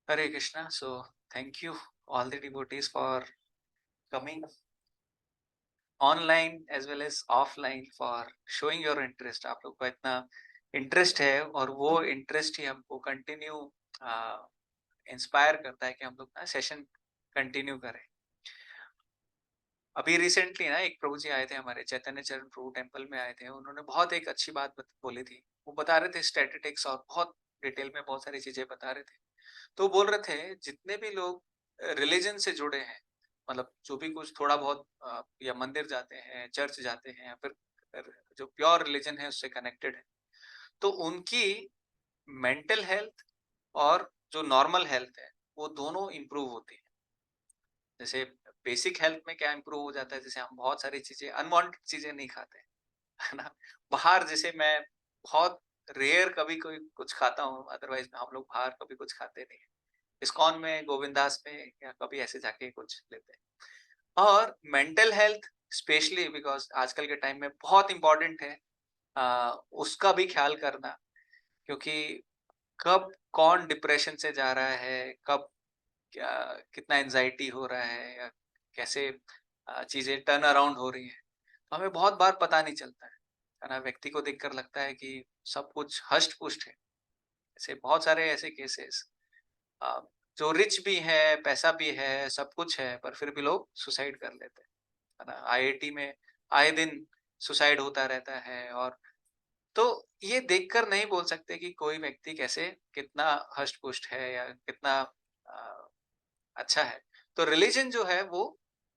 Hare Krishna. So thank you all the devotees for coming online as well as offline for showing your interest. आप लोग का इतना interest है और वो इंटरेस्ट ही हमको कंटिन्यू इंस्पायर करता है कि हम लोग ना सेशन कंटिन्यू करें। अभी रिसेंटली ना एक प्रभु जी आए थे हमारे चैतन्य चरण प्रभु टेम्पल में आए थे। उन्होंने बहुत एक अच्छी बात बोली थी। वो बता रहे थे स्टैटिस्टिक्स और बहुत डिटेल में बहुत सारी चीजें बता रहे थे। तो बोल रहे थे जितने भी लोग रिलीजन से जुड़े हैं, मतलब जो भी कुछ थोड़ा बहुत या मंदिर जाते हैं, चर्च जाते हैं, या फिर जो प्योर रिलीजन है उससे कनेक्टेड है, तो उनकी मेंटल हेल्थ और जो नॉर्मल हेल्थ है वो दोनों इम्प्रूव होती है। जैसे बेसिक हेल्थ में क्या इम्प्रूव हो जाता है, जैसे हम बहुत सारी चीजें अनवांटेड चीजें नहीं खाते, है ना। बाहर जैसे मैं बहुत रेयर कभी कोई कुछ खाता हूँ, अदरवाइज हम लोग बाहर कभी कुछ खाते नहीं। इस्कॉन में, गोविंदास में या कभी ऐसे जाके कुछ लेते हैं। और मेंटल हेल्थ स्पेशली बिकॉज आजकल के टाइम में बहुत इंपॉर्टेंट है उसका भी ख्याल करना, क्योंकि कब कौन डिप्रेशन से जा रहा है, कब क्या कितना एंजाइटी हो रहा है, या कैसे चीजें टर्न अराउंड हो रही है, तो हमें बहुत बार पता नहीं चलता है ना। व्यक्ति को देखकर लगता है कि सब कुछ हष्ट पुष्ट है। ऐसे बहुत सारे ऐसे केसेस, अ, जो रिच भी है, पैसा भी है, सब कुछ है, पर फिर भी लोग सुसाइड कर लेते हैं, है ना। आईआईटी में आए दिन सुसाइड होता रहता है। और तो ये देखकर नहीं बोल सकते कि कोई व्यक्ति कैसे कितना हष्ट-पुष्ट है या कितना अ, अच्छा है। तो रिलिजन जो है वो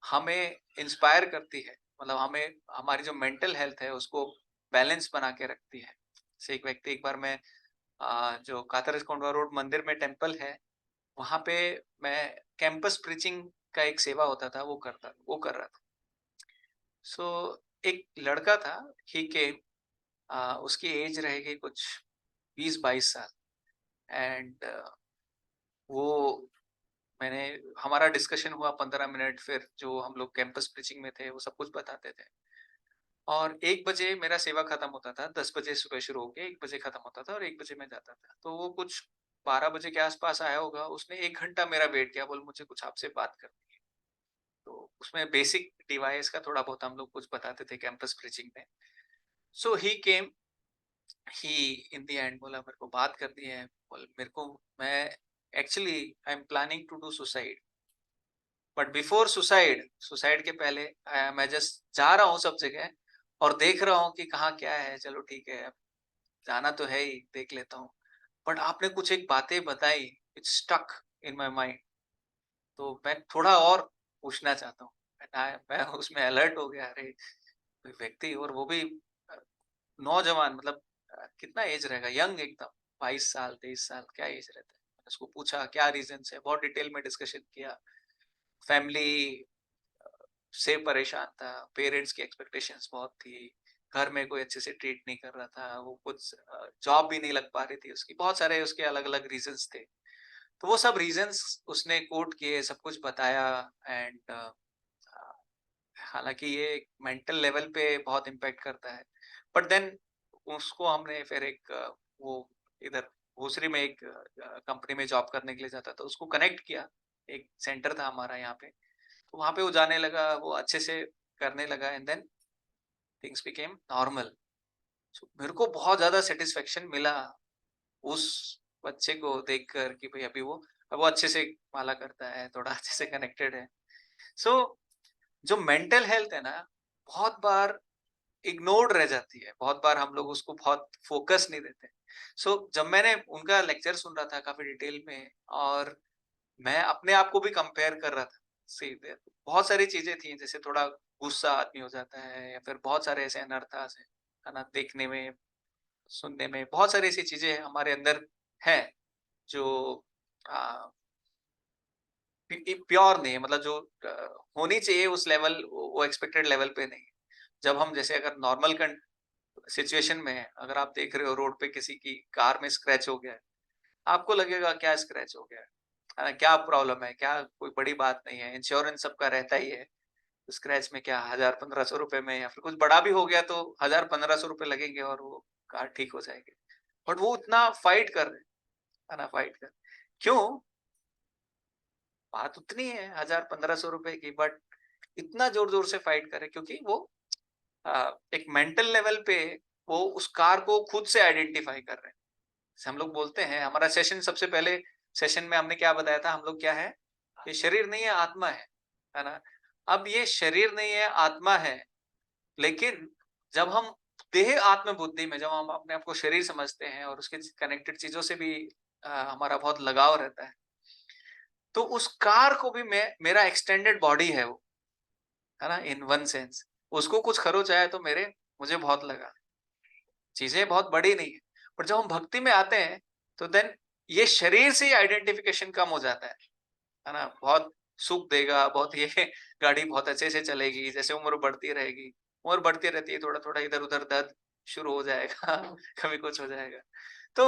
हमें इंस्पायर करती है, मतलब हमें हमारी जो मेंटल हेल्थ है उसको बैलेंस बना के रखती है। जैसे एक व्यक्ति, एक बार मैं जो कातरकोंडा रोड मंदिर में टेम्पल है, वहाँ पे मैं कैंपस प्रीचिंग का एक सेवा होता था, वो कर रहा था। सो एक लड़का था, ही केम, उसकी एज रहेगी कुछ 20-22 साल। एंड वो मैंने हमारा डिस्कशन हुआ 15 मिनट, फिर जो हम लोग कैंपस प्रीचिंग में थे वो सब कुछ बताते थे। और 1 बजे मेरा सेवा खत्म होता था, 10 बजे सुबह शुरू होके 1 बजे खत्म होता था और 1 बजे मैं जाता था। तो वो कुछ 12 बजे के आस-पास आया होगा, उसने 1 घंटा मेरा वेट किया, बोले मुझे कुछ आपसे बात करनी है। तो उसमें बेसिक डिवाइस का थोड़ा बहुत हम लोग कुछ बताते थे कैंपस प्रीचिंग में। सो ही केम, ही इन द एंड बोला मेरे को बात करनी है। बोल मेरे को, मैं actually I am planning to do suicide, but before suicide, suicide के पहले मैं जस्ट जा रहा हूँ सब जगह और देख रहा हूँ कि कहाँ क्या है। चलो ठीक है, अब जाना तो है ही, देख लेता हूँ। बट आपने कुछ एक बातें बताई, it's stuck in my mind. तो मैं थोड़ा और पूछना चाहता हूँ। मैं उसमें अलर्ट हो गया, अरे कोई व्यक्ति, और वो भी अ, नौजवान, मतलब कितना एज रहेगा, यंग एकदम, 22 साल 23 साल, क्या एज रहता है। मैंने उसको पूछा क्या रीजन है, बहुत डिटेल में डिस्कशन किया। फैमिली से परेशान था, पेरेंट्स की एक्सपेक्टेशंस बहुत थी, घर में कोई अच्छे से ट्रीट नहीं कर रहा था, वो कुछ जॉब भी नहीं लग पा रही थी उसकी, बहुत सारे उसके अलग-अलग रीजंस थे। तो वो सब रीजंस उसने कोट किए, सब कुछ बताया। एंड हालाँकि ये मेंटल लेवल पे बहुत इम्पैक्ट करता है। बट देन उसको हमने फिर एक वो इधर भोसरी में एक कंपनी में जॉब करने के लिए जाता था, उसको कनेक्ट किया। एक सेंटर था हमारा यहाँ पे, तो वहाँ पे वो जाने लगा, वो अच्छे से करने लगा, and then things became normal. So मेरे को बहुत ज़्यादा सैटिस्फैक्शन मिला उस बच्चे को देखकर कि भई अभी वो, अब वो अच्छे से माला करता है, थोड़ा अच्छे से कनेक्टेड है। सो जो मेंटल हेल्थ है ना, बहुत बार इग्नोर्ड रह जाती है, बहुत बार हम लोग उसको बहुत फ़ोकस नहीं देते। सो जब मैंने उनका लेक्चर सुन रहा था काफ़ी डिटेल में, और मैं अपने आप को भी कंपेयर कर रहा था। सी देयर बहुत सारी चीज़ें थी, जैसे थोड़ा गुस्सा आदमी हो जाता है, या फिर बहुत सारे ऐसे अनर्थास हैं, है ना? देखने में, सुनने में बहुत सारी ऐसी चीज़ें हमारे अंदर हैं जो अ, प्योर नहीं है, मतलब जो होनी चाहिए उस लेवल, वो एक्सपेक्टेड लेवल पे नहीं है। जब हम जैसे अगर नॉर्मल सिचुएशन में है, अगर आप देख रहे हो रोड पे किसी की कार में स्क्रैच हो गया है, आपको लगेगा क्या स्क्रैच हो गया है, क्या प्रॉब्लम है, क्या कोई बड़ी बात नहीं है, इंश्योरेंस सबका रहता ही है। स्क्रैच में क्या 1000-1500 रुपए में, या फिर कुछ बड़ा भी हो गया तो 1000-1500 रुपए लगेंगे और वो कार ठीक हो जाएगी। बट वो इतना फाइट कर रहे हैं, है ना, फाइट कर, क्यों? बात उतनी है 1000-1500 रुपए की, बट इतना जोर-जोर से फाइट करे क्योंकि वो एक मेंटल लेवल पे वो उस कार को खुद से आइडेंटिफाई कर रहे हैं। जैसे हम लोग बोलते हैं, हमारा सेशन सबसे पहले सेशन में हमने क्या बताया था, हम लोग क्या है? ये शरीर नहीं है, आत्मा है ना? अब ये शरीर नहीं है, आत्मा है, लेकिन जब हम देह आत्म बुद्धि में जब हम अपने आप को शरीर समझते हैं और उसके कनेक्टेड चीज़ों से भी हमारा बहुत लगाव रहता है, तो उस कार को भी मैं मेरा एक्सटेंडेड बॉडी है वो, है ना? In one sense. उसको कुछ खरोच आया तो मुझे बहुत लगा। चीज़ें बहुत बड़ी नहीं है। पर जब हम भक्ति में आते हैं, तो देन ये शरीर से ही आइडेंटिफिकेशन कम हो जाता है ना? बहुत सुख देगा, बहुत ये गाड़ी बहुत अच्छे से चलेगी, जैसे उम्र बढ़ती रहेगी। उम्र बढ़ती रहती है, थोड़ा-थोड़ा इधर-उधर दर्द शुरू हो जाएगा, कभी कुछ हो जाएगा। तो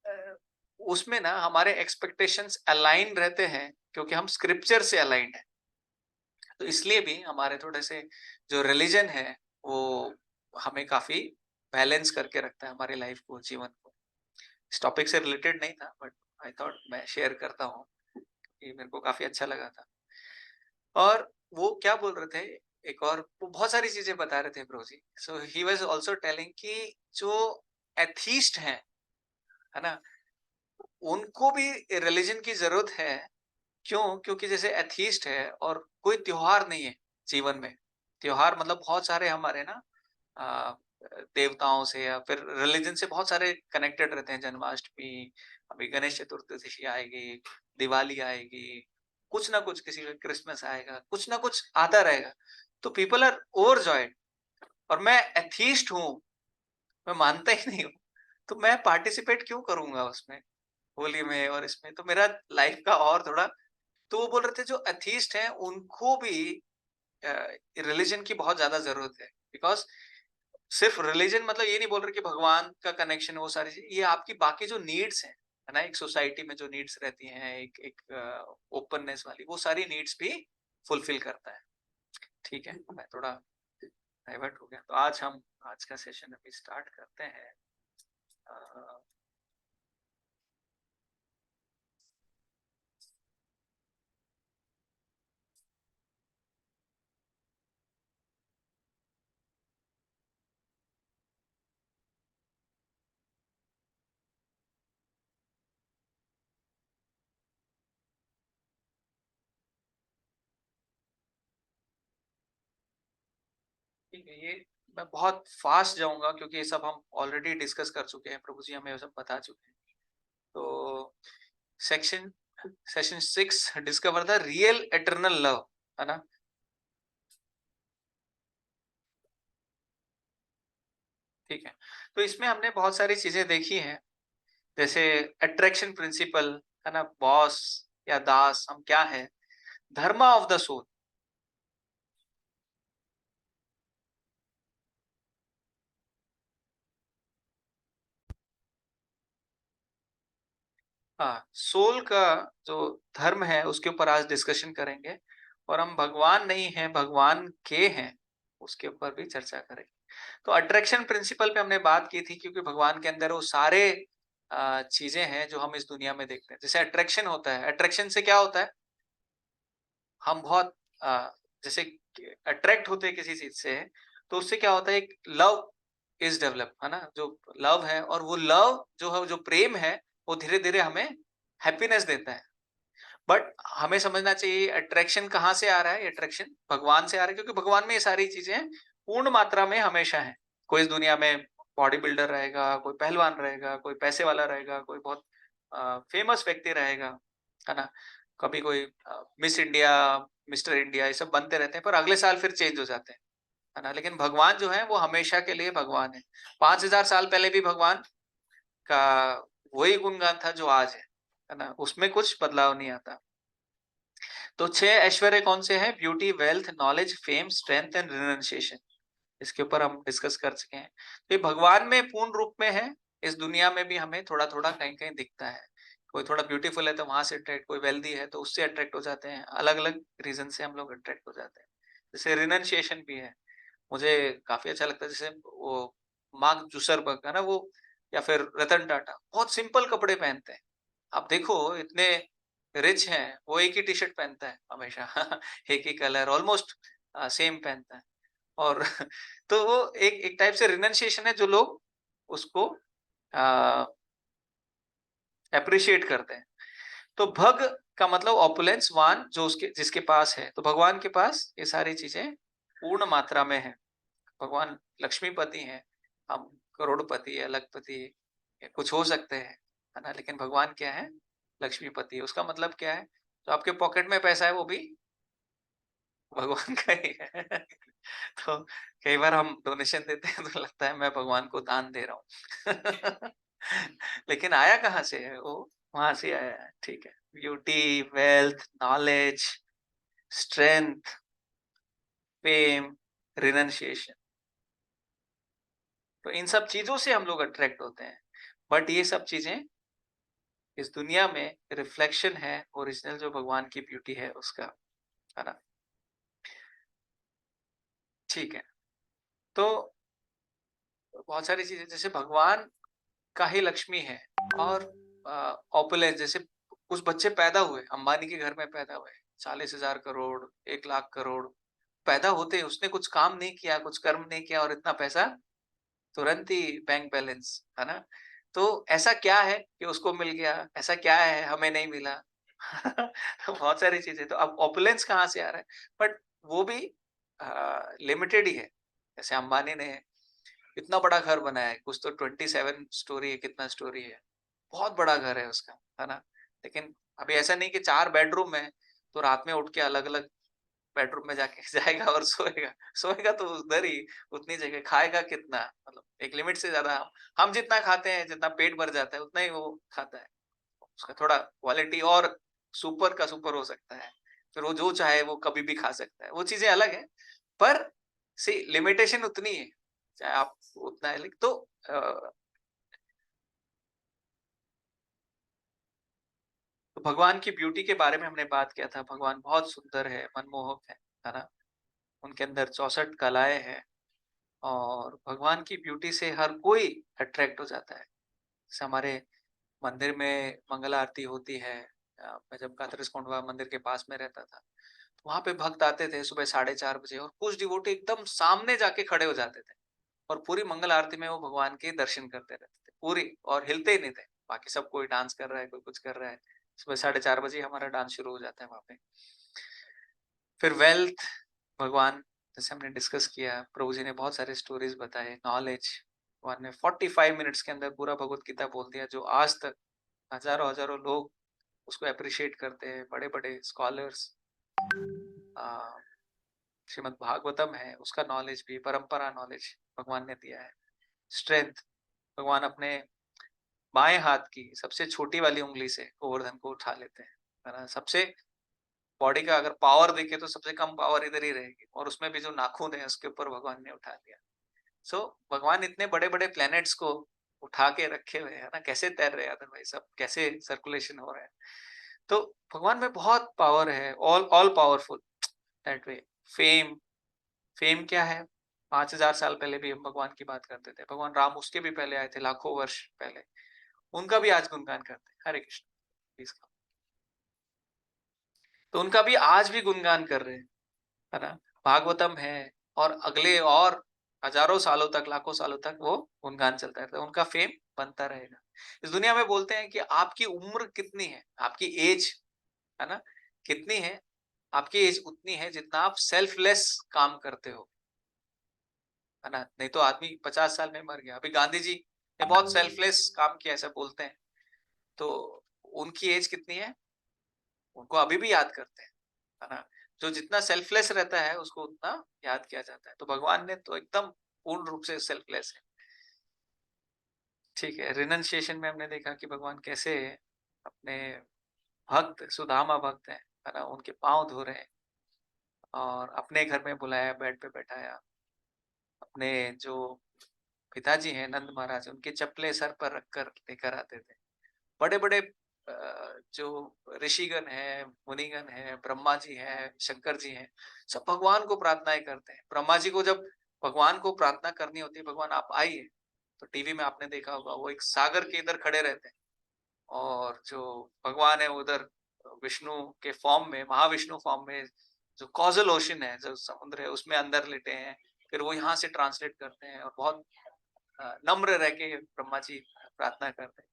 अ, उसमें ना हमारे एक्सपेक्टेशंस अलाइन रहते हैं, क्योंकि हम स्क्रिप्चर से अलाइन्ड हैं। तो इसलिए भी हमारे थोड़े से जो रिलीजन है, वो हमें काफ़ी बैलेंस करके रखता है हमारी लाइफ को, जीवन को। इस टॉपिक से रिलेटेड नहीं था, बट आई थॉट मैं शेयर करता हूँ, कि मेरे को काफ़ी अच्छा लगा था। और वो क्या बोल रहे थे, एक और वो बहुत सारी चीज़ें बता रहे थे प्रभु जी। सो ही वाज़ आल्सो टेलिंग कि जो एथीस्ट हैं, है ना? उनको भी रिलीजन की ज़रूरत है। क्यों? क्योंकि जैसे एथीस्ट है और कोई त्योहार नहीं है जीवन में। त्योहार मतलब बहुत सारे हमारे ना अ, देवताओं से या फिर रिलीजन से बहुत सारे कनेक्टेड रहते हैं। जन्माष्टमी, अभी गणेश चतुर्थी आएगी, दिवाली आएगी, कुछ ना कुछ किसी का क्रिसमस आएगा, कुछ ना कुछ आता रहेगा। तो पीपल आर ओवरजॉयड, और मैं एथीस्ट हूँ, मैं मानता ही नहीं हूँ, तो मैं पार्टिसिपेट क्यों करूँगा उसमें, होली में और इसमें? तो मेरा लाइफ का और थोड़ा। तो वो बोल रहे थे जो एथीस्ट हैं उनको भी रिलीजन की बहुत ज़्यादा ज़रूरत है। बिकॉज़ सिर्फ रिलीजन मतलब ये नहीं बोल रहे कि भगवान का कनेक्शन, वो सारी चीज़, ये आपकी बाकी जो नीड्स हैं, है ना? एक सोसाइटी में जो नीड्स रहती हैं, एक एक ओपननेस वाली, वो सारी नीड्स भी फुलफिल करता है। ठीक है, मैं थोड़ा डाइवर्ट हो गया। तो हम आज का सेशन अभी स्टार्ट करते हैं। अ, ठीक है, ये मैं बहुत फास्ट जाऊँगा क्योंकि ये सब हम ऑलरेडी डिस्कस कर चुके हैं, प्रभु जी हमें ये सब बता चुके हैं। तो section session 6, discover the real eternal love, है ना? ठीक है। तो इसमें हमने बहुत सारी चीज़ें देखी हैं, जैसे अट्रैक्शन प्रिंसिपल, है ना? बॉस या दास हम क्या हैं? Dharma of the soul. हाँ, सोल का जो धर्म है उसके ऊपर आज डिस्कशन करेंगे, और हम भगवान नहीं हैं, भगवान के हैं, उसके ऊपर भी चर्चा करेंगे। तो अट्रैक्शन प्रिंसिपल पे हमने बात की थी, क्योंकि भगवान के अंदर वो सारे चीज़ें हैं जो हम इस दुनिया में देखते हैं। जैसे अट्रैक्शन होता है, अट्रैक्शन से क्या होता है? हम बहुत जैसे अट्रैक्ट होते हैं किसी चीज़ से, तो उससे क्या होता है, एक लव इज़ डेवलप, है ना? जो लव है, और वो लव जो है, जो प्रेम है, वो धीरे-धीरे हमें हैप्पीनेस देता है। बट हमें समझना चाहिए अट्रैक्शन कहाँ से आ रहा है? ये अट्रैक्शन भगवान से आ रहा है, क्योंकि भगवान में ये सारी चीज़ें पूर्ण मात्रा में हमेशा हैं। कोई इस दुनिया में बॉडी बिल्डर रहेगा, कोई पहलवान रहेगा, कोई पैसे वाला रहेगा, कोई बहुत फेमस व्यक्ति रहेगा, है ना? कभी कोई मिस इंडिया, मिस्टर इंडिया, ये सब बनते रहते हैं, पर अगले साल फिर चेंज हो जाते हैं, है ना? लेकिन भगवान जो है वो हमेशा के लिए भगवान है। 5000 साल पहले भी भगवान का वही गुणगान था जो आज है ना? उसमें कुछ बदलाव नहीं आता। तो 6 ऐश्वर्य कौन से हैं? Beauty, wealth, knowledge, fame, strength and renunciation. इसके ऊपर हम डिस्कस कर चुके हैं। तो ये भगवान में पूर्ण रूप में है, इस दुनिया में भी हमें थोड़ा-थोड़ा, कहीं-कहीं दिखता है। कोई थोड़ा ब्यूटीफुल है तो वहाँ से अट्रैक्ट, कोई वेल्दी है तो उससे अट्रैक्ट हो जाते हैं। अलग-अलग रीज़न से हम लोग अट्रैक्ट हो जाते हैं। जैसे रिनंसिएशन भी है। मुझे काफ़ी अच्छा लगता है, जैसे वो मार्क जुकरबर्ग है ना वो, या फिर रतन टाटा, बहुत सिंपल कपड़े पहनते हैं। आप देखो इतने रिच है वो एक ही टी-शर्ट पहनता है हमेशा एक ही कलर ऑलमोस्ट सेम पहनता है। और तो वो एक एक टाइप से रिनंसिएशन है जो लोग उसको एप्रिशिएट करते हैं। तो भग का मतलब ऑपुलेंस, वान जो उसके जिसके पास है। तो भगवान के पास ये सारी चीजें पूर्ण मात्रा में है। भगवान लक्ष्मीपति हैं, हम करोड़पति या लखपति या कुछ हो सकते हैं, है ना? लेकिन भगवान क्या है? लक्ष्मीपति। उसका मतलब क्या है? जो आपके पॉकेट में पैसा है वो भी भगवान का ही है। तो कई बार हम डोनेशन देते हैं तो लगता है मैं भगवान को दान दे रहा हूँ। लेकिन आया कहाँ से है वो? वहाँ से आया है, ठीक है। Beauty, wealth, knowledge, strength, fame, renunciation. तो इन सब चीज़ों से हम लोग अट्रैक्ट होते हैं। बट ये सब चीज़ें इस दुनिया में रिफ्लेक्शन है ओरिजिनल जो भगवान की ब्यूटी है उसका, है ना? ठीक है। तो बहुत सारी चीज़ें जैसे भगवान का ही लक्ष्मी है और ऑपुलेंस जैसे कुछ बच्चे पैदा हुए, अंबानी के घर में पैदा हुए, 40,000 करोड़, 1 लाख करोड़ पैदा होते ही उसने कुछ काम नहीं किया, कुछ कर्म नहीं किया और इतना पैसा तुरंत ही बैंक बैलेंस, है ना? तो ऐसा क्या है कि उसको मिल गया? ऐसा क्या है हमें नहीं मिला? बहुत सारी चीज़ें तो अब ऑपुलेंस कहाँ से आ रहा है? बट वो भी लिमिटेड ही है। जैसे अंबानी ने इतना बड़ा घर बनाया है, कुछ तो 27 स्टोरी है, कितना स्टोरी है। बहुत बड़ा घर है उसका, है ना? लेकिन अभी ऐसा नहीं कि 4 बेडरूम है, तो रात में उठ के अलग-अलग बेडरूम में जाके जाएगा और सोएगा। सोएगा तो उधर ही, उतनी जगह, खाएगा कितना? मतलब एक लिमिट से ज़्यादा हम जितना खाते हैं, जितना पेट भर जाता है, उतना ही वो खाता है। उसका थोड़ा क्वालिटी और सुपर का सुपर हो सकता है। फिर वो जो चाहे वो कभी भी खा सकता है। वो चीज़ें अलग हैं, पर सी लिमिटेशन उतनी है। चाहे आप उतना है तो अ, तो भगवान की ब्यूटी के बारे में हमने बात किया था। भगवान बहुत सुंदर है, मनमोहक है ना? उनके अंदर 64 कलाएँ हैं और भगवान की ब्यूटी से हर कोई अट्रैक्ट हो जाता है। जैसे हमारे मंदिर में मंगल आरती होती है। मैं जब कात्रज-कोंडवा मंदिर के पास में रहता था, तो वहाँ पे भक्त आते थे सुबह 4:30 बजे और कुछ डिवोटी एकदम सामने जाके खड़े हो जाते थे और पूरी मंगल आरती में वो भगवान के दर्शन करते रहते थे, पूरी, और हिलते ही नहीं थे। बाकी सब कोई डांस कर रहा है, कोई कुछ कर रहा है। सुबह 4:30 बजे हमारा डांस शुरू हो जाता है वहाँ पे। फिर वेल्थ, भगवान जैसे हमने डिस्कस किया, प्रभु जी ने बहुत सारे स्टोरीज़ बताए, नॉलेज, भगवान ने 45 मिनट्स के अंदर पूरा भगवत गीता बोल दिया, जो आज तक हज़ारों-हज़ारों लोग उसको एप्रिशिएट करते हैं, बड़े-बड़े स्कॉलर्स। अ, श्रीमद् भागवतम है, उसका नॉलेज भी परंपरा नॉलेज भगवान ने दिया है। स्ट्रेंथ, भगवान अपने बाएँ हाथ की सबसे छोटी वाली उँगली से गोवर्धन को उठा लेते हैं, है ना? सबसे बॉडी का अगर पावर देखें तो सबसे कम पावर इधर ही रहेगी और उसमें भी जो नाखून है उसके ऊपर भगवान ने उठा लिया। सो भगवान इतने बड़े-बड़े प्लैनेट्स को उठा के रखे हुए हैं ना, कैसे तैर रहे हैं अदरवाइज़ सब, कैसे सर्कुलेशन हो रहा है। तो भगवान में बहुत पावर है, all all powerful that way. Fame, fame क्या है? 5000 साल पहले भी हम भगवान की बात करते थे। भगवान राम उसके भी पहले आए थे, लाखों वर्ष पहले। उनका भी आज गुणगान करते हैं। हरे कृष्ण, प्लीज़ कम। तो उनका भी आज भी गुणगान कर रहे हैं, है ना? भागवतम है और अगले और हज़ारों सालों तक, लाखों सालों तक वो गुणगान चलता रहता है। उनका फेम बनता रहेगा। इस दुनिया में बोलते हैं कि आपकी उम्र कितनी है? आपकी एज, है ना? कितनी है? आपकी एज उतनी है जितना आप सेल्फलेस काम करते हो, है ना? नहीं तो आदमी 50 साल में मर गया। अभी गांधी जी ने बहुत सेल्फलेस काम किया, ऐसा बोलते हैं। तो उनकी एज कितनी है? उनको अभी भी याद करते हैं, है ना? जो जितना सेल्फलेस रहता है उसको उतना याद किया जाता है। तो भगवान ने तो एकदम पूर्ण रूप से सेल्फलेस है। ठीक है, रिनंसिएशन में हमने देखा कि भगवान कैसे अपने भक्त, सुदामा भक्त हैं, है ना? उनके पाँव धो रहे हैं और अपने घर में बुलाया, बेड पे बैठाया। अपने जो पिताजी हैं नंद महाराज, उनकी चप्पलें सर पर रखकर लेकर आते थे। बड़े-बड़े जो ऋषिगण हैं, मुनिगण हैं, ब्रह्मा जी हैं, शंकर जी हैं, सब भगवान को प्रार्थनाएँ करते हैं। ब्रह्मा जी को जब भगवान को प्रार्थना करनी होती है, भगवान आप आइए, तो टीवी में आपने देखा होगा, वो एक सागर के इधर खड़े रहते हैं और जो भगवान है वो उधर विष्णु के फॉर्म में, महाविष्णु फॉर्म में जो कॉजल ओशन है, जो समुद्र है, उसमें अंदर लेटे हैं। फिर वो यहाँ से ट्रांसलेट करते हैं और बहुत नम्र रह के ब्रह्मा जी प्रार्थना करते हैं।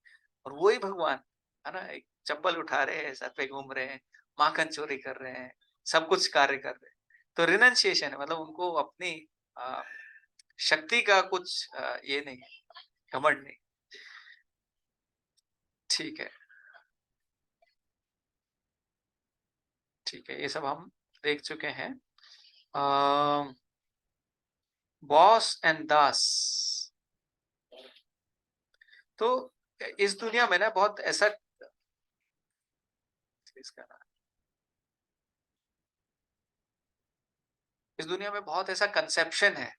और वही भगवान, है ना, एक चप्पल उठा रहे हैं, सर पे घूम रहे हैं, माखन चोरी कर रहे हैं, सब कुछ कार्य कर रहे हैं। तो रिनंसिएशन है, मतलब उनको अपनी अ, शक्ति का कुछ ये नहीं है, घमंड नहीं। ठीक है, ठीक है, ये सब हम देख चुके हैं। बॉस एंड दास। तो इस दुनिया में ना बहुत ऐसा, इसका नाम, इस दुनिया में बहुत ऐसा कंसेप्शन है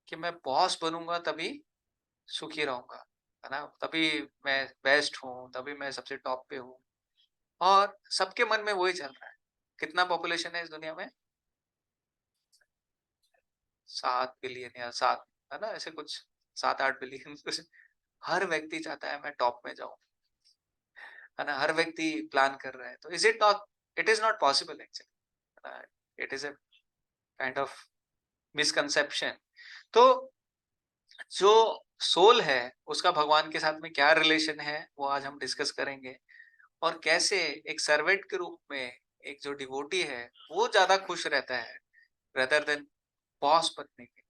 कि मैं बॉस बनूंगा तभी सुखी रहूंगा, है ना, तभी मैं बेस्ट हूँ, तभी मैं सबसे टॉप पे हूँ। और सबके मन में वही चल रहा है। कितना पॉपुलेशन है इस दुनिया में? 7 बिलियन या 7, है ना, ऐसे कुछ 7-8 बिलियन कुछ। हर व्यक्ति चाहता है मैं टॉप में जाऊं, है ना, हर व्यक्ति प्लान कर रहा है। तो is it not, it is not possible actually, it is a kind of misconception. तो जो सोल है उसका भगवान के साथ में क्या रिलेशन है, वो आज हम डिस्कस करेंगे। और कैसे एक सर्वेंट के रूप में एक जो डिवोटी है वो ज्यादा खुश रहता है रेदर देन बॉस बनने के।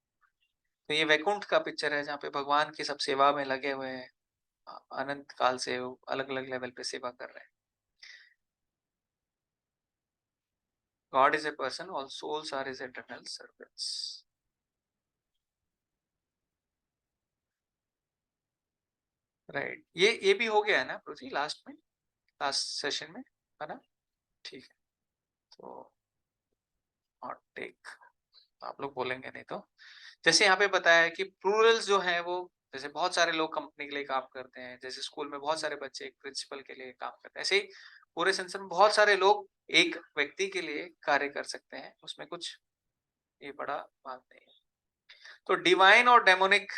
तो ये वैकुंठ का पिक्चर है जहाँ पे भगवान की सब सेवा में लगे हुए हैं, अनंत काल से अलग अलग लेवल पे सेवा कर रहे हैं। God is a person, all souls are is eternal servants. Right, ये भी हो गया है ना प्रोजी, लास्ट में, लास्ट सेशन में, है ना? ठीक है, तो हॉट टेक आप लोग बोलेंगे नहीं तो। जैसे यहाँ पे बताया है कि प्लूरल्स जो है वो, जैसे बहुत सारे लोग कंपनी के लिए काम करते हैं, जैसे स्कूल में बहुत सारे बच्चे एक प्रिंसिपल के लिए काम करते हैं, ऐसे ही पूरे संसार में बहुत सारे लोग एक व्यक्ति के लिए कार्य कर सकते हैं, उसमें कुछ ये बड़ा बात नहीं है। तो डिवाइन और डेमोनिक,